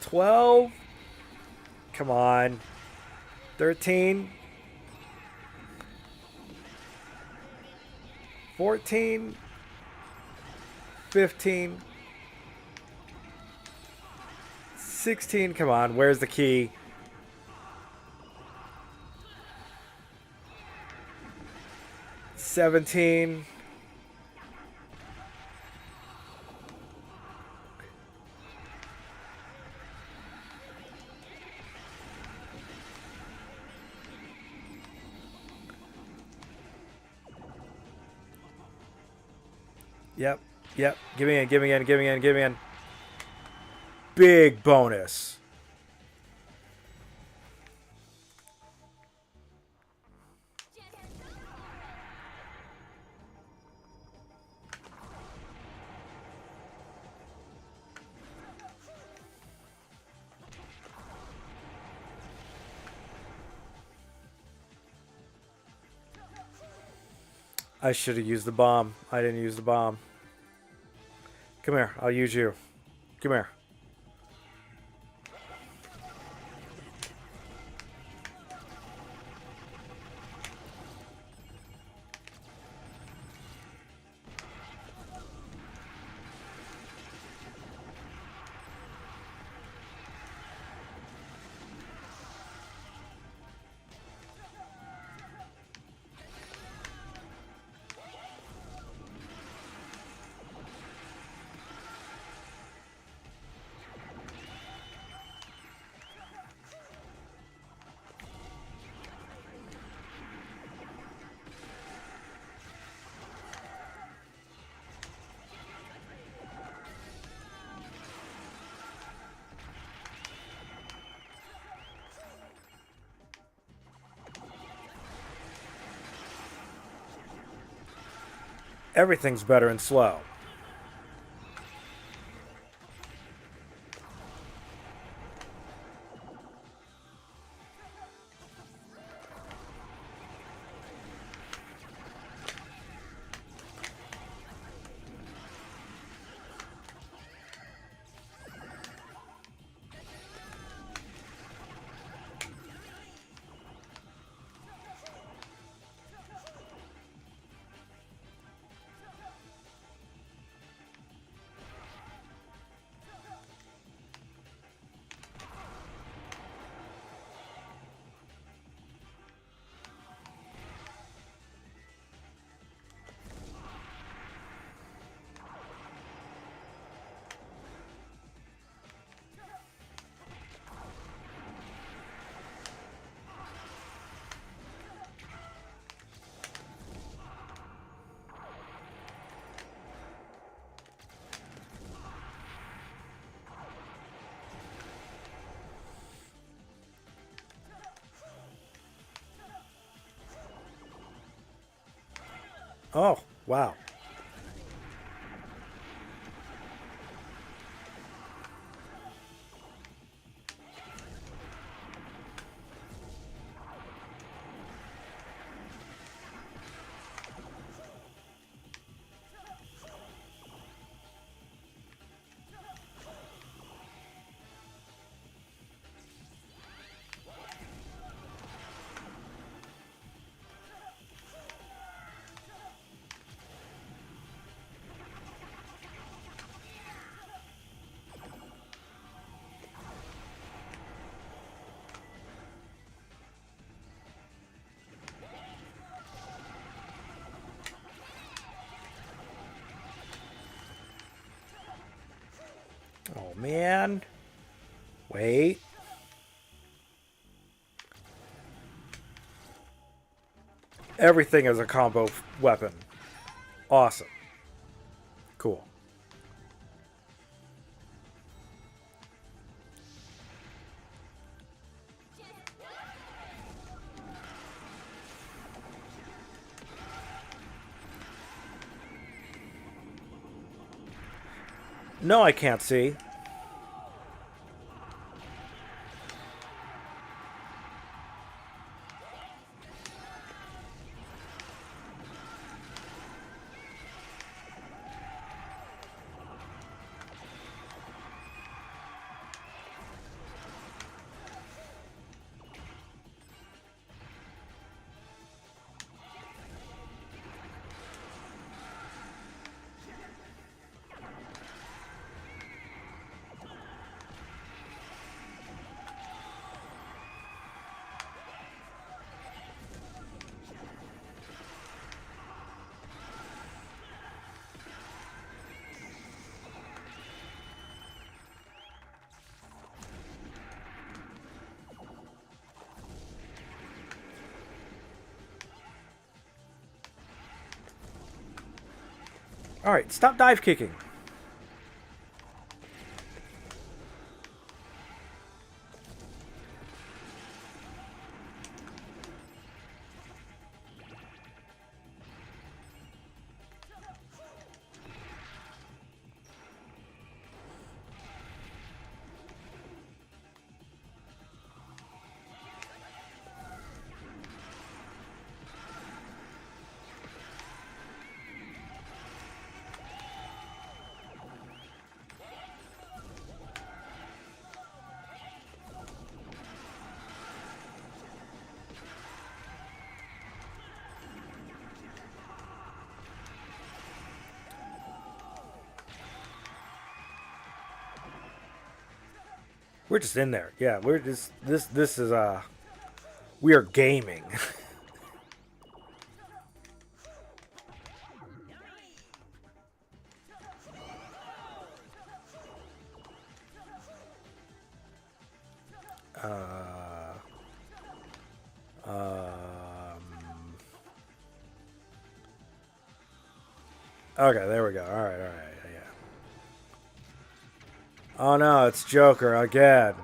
12. Come on. 13. 14. 15. 16. Come on. Where's the key? 17. Yep. Yep. Give me in. Give me in. Give me in. Give me in. Big bonus. I should have used the bomb. I didn't use the bomb. Come here. I'll use you. Come here. Everything's better in slow. Oh, wow. Oh, man. Wait. Everything is a combo weapon. Awesome. Cool. No, I can't see. Alright, stop dive kicking. We're just in there. Yeah, we're just this is we are gaming. Okay, there we go. All right, yeah. Oh no, it's Joker again.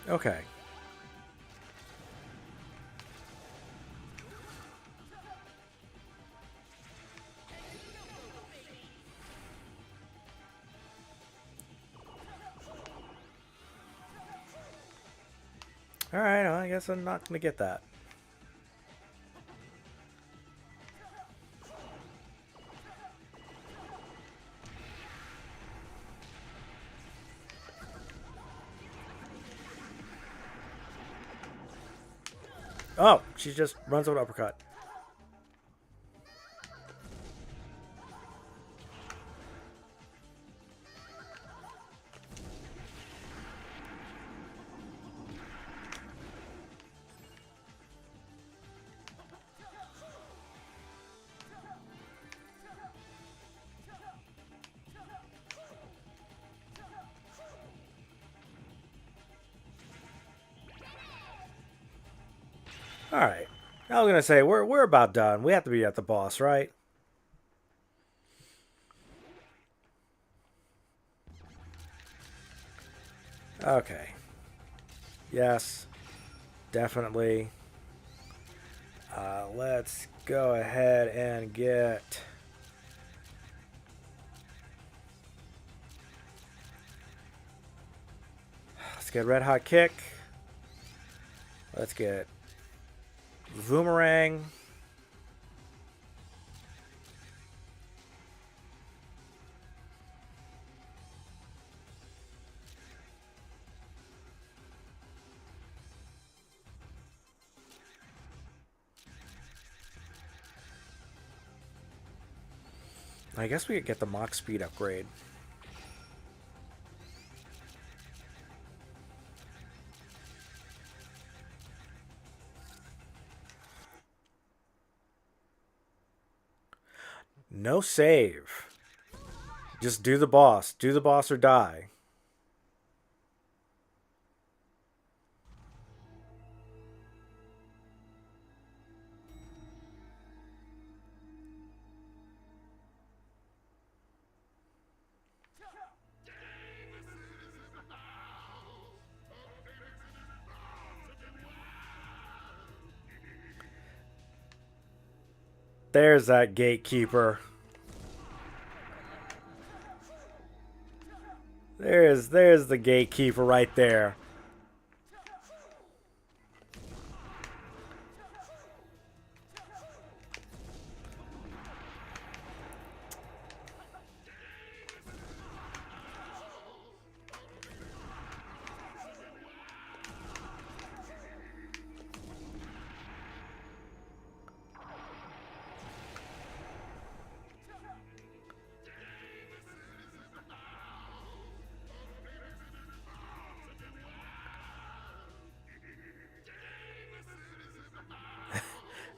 Okay. All right, well, I guess I'm not going to get that. Oh, she just runs with an uppercut. All right. I was gonna say we're about done. We have to be at the boss, right? Okay. Yes, definitely. Let's go ahead and get. Let's get Red Hot Kick. Let's get Boomerang. I guess we could get the Mach Speed upgrade. No save. Just do the boss. Do the boss or die. There's that gatekeeper. There's the gatekeeper right there.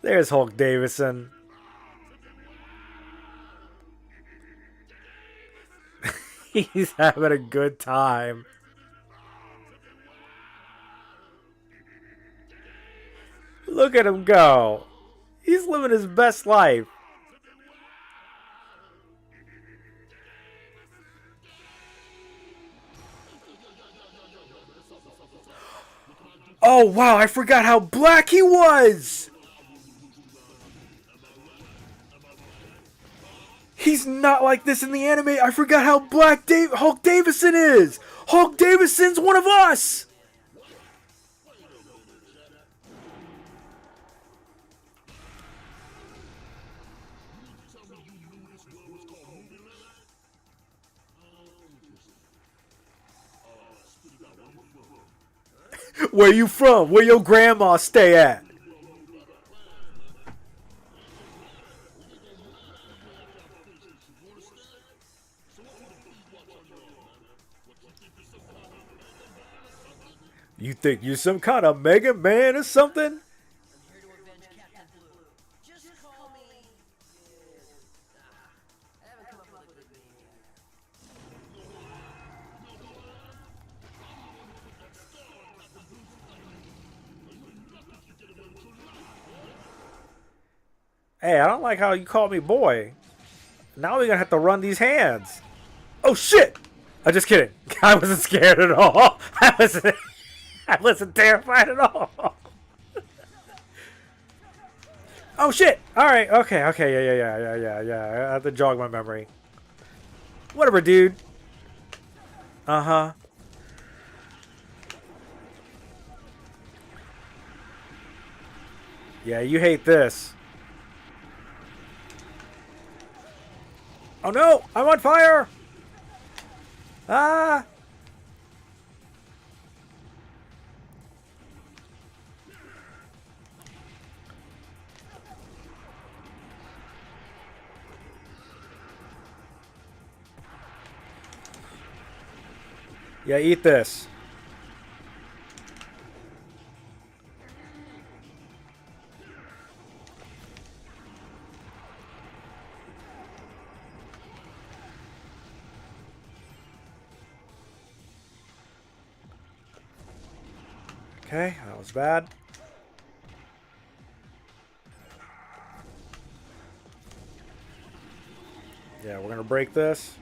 There's Hulk Davison. He's having a good time. Look at him go. He's living his best life. Oh, wow, I forgot how black he was. He's not like this in the anime. I forgot how black Hulk Davison is. Hulk Davison's one of us. Where you from? Where your grandma stay at? You think you're some kind of Mega Man or something? I'm here to avenge Captain Blue. Just call me. I haven't come up with a good name yet. Hey, I don't like how you call me boy. Now we're gonna have to run these hands. Oh shit! I'm just kidding. I wasn't scared at all. I wasn't terrified at all. Oh shit! Alright, okay, yeah. I have to jog my memory. Whatever, dude. Uh-huh. Yeah, you hate this. Oh no! I'm on fire! Ah! Yeah, eat this. Okay, that was bad. Yeah, we're gonna break this.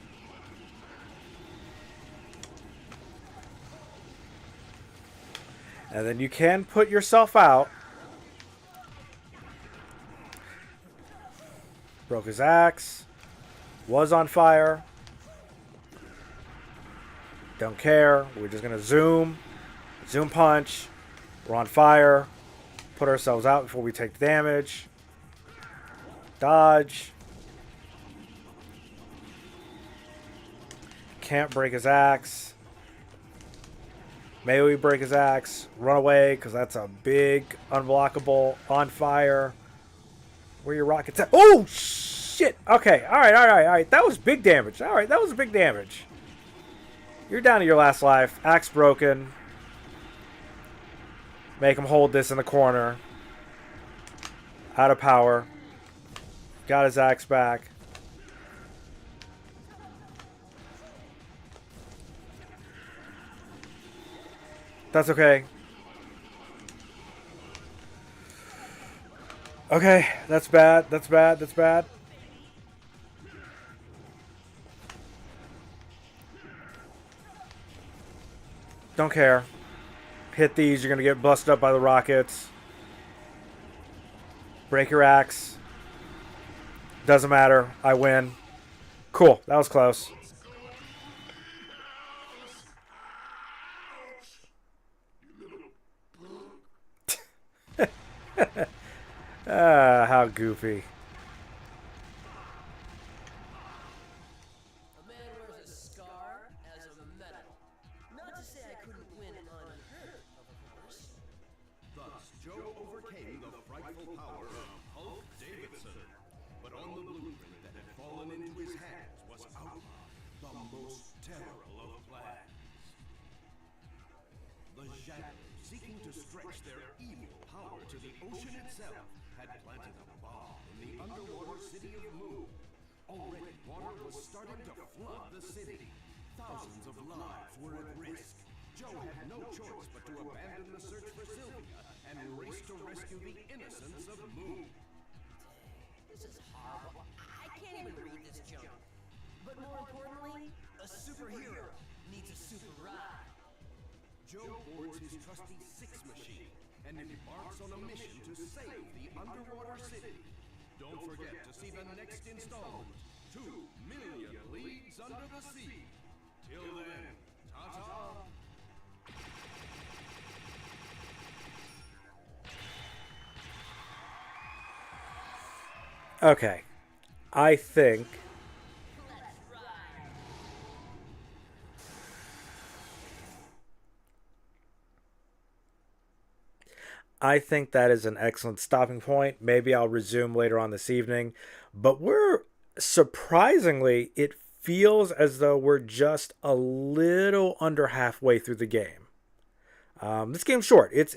And then you can put yourself out. Broke his axe. Was on fire. Don't care. We're just gonna zoom. Zoom punch. We're on fire. Put ourselves out before we take damage. Dodge. Can't break his axe. Maybe we break his axe. Run away, because that's a big unblockable. On fire. Where your rockets at? Oh, shit. Okay. All right. That was big damage. All right, that was big damage. You're down to your last life. Axe broken. Make him hold this in the corner. Out of power. Got his axe back. That's okay. Okay, that's bad. That's bad. That's bad. Don't care. Hit these, you're going to get busted up by the rockets. Break your axe. Doesn't matter. I win. Cool. That was close. How goofy. A man wears a scar as a medal. Not to say I couldn't win unhurt, of course. Thus, Joe overcame the frightful power of Hulk Davidson. But on the blueprint that had fallen into his hands was outlined the most terrible of plans. The Shadows, seeking to stretch their evil power to the ocean itself, had planted a bomb in the underwater city of Moon. Already, water was starting to flood the city. Thousands of lives were at risk. Joe had no choice but to abandon the search for Sylvia and race to rescue the innocents of Moon. This is horrible. I can't even read this junk. But more importantly, a superhero needs a super ride. Joe boards his trusty Six Machine and embarks on a mission to save the underwater city. Don't forget to see the next installment, 2 Million Leagues Under the Sea. Till then, ta-ta! Okay. I think... I think that is an excellent stopping point. Maybe I'll resume later on this evening. But we're surprisingly, it feels as though we're just a little under halfway through the game. This game's short. It's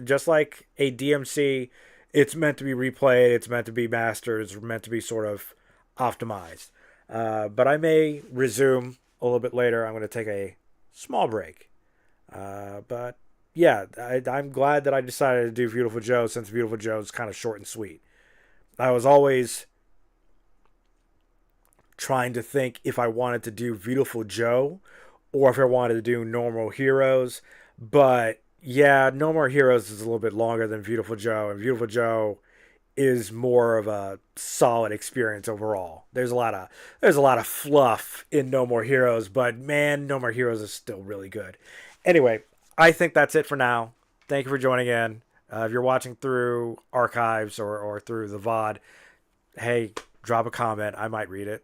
just like a DMC. It's meant to be replayed. It's meant to be mastered. It's meant to be sort of optimized. But I may resume a little bit later. I'm going to take a small break. But yeah, I'm glad that I decided to do Viewtiful Joe, since Viewtiful Joe is kind of short and sweet. I was always trying to think if I wanted to do Viewtiful Joe or if I wanted to do Normal Heroes. But yeah, No More Heroes is a little bit longer than Viewtiful Joe, and Viewtiful Joe is more of a solid experience overall. There's a lot of fluff in No More Heroes, but man, No More Heroes is still really good. Anyway, I think that's it for now. Thank you for joining in. If you're watching through archives or through the VOD, hey, drop a comment. I might read it.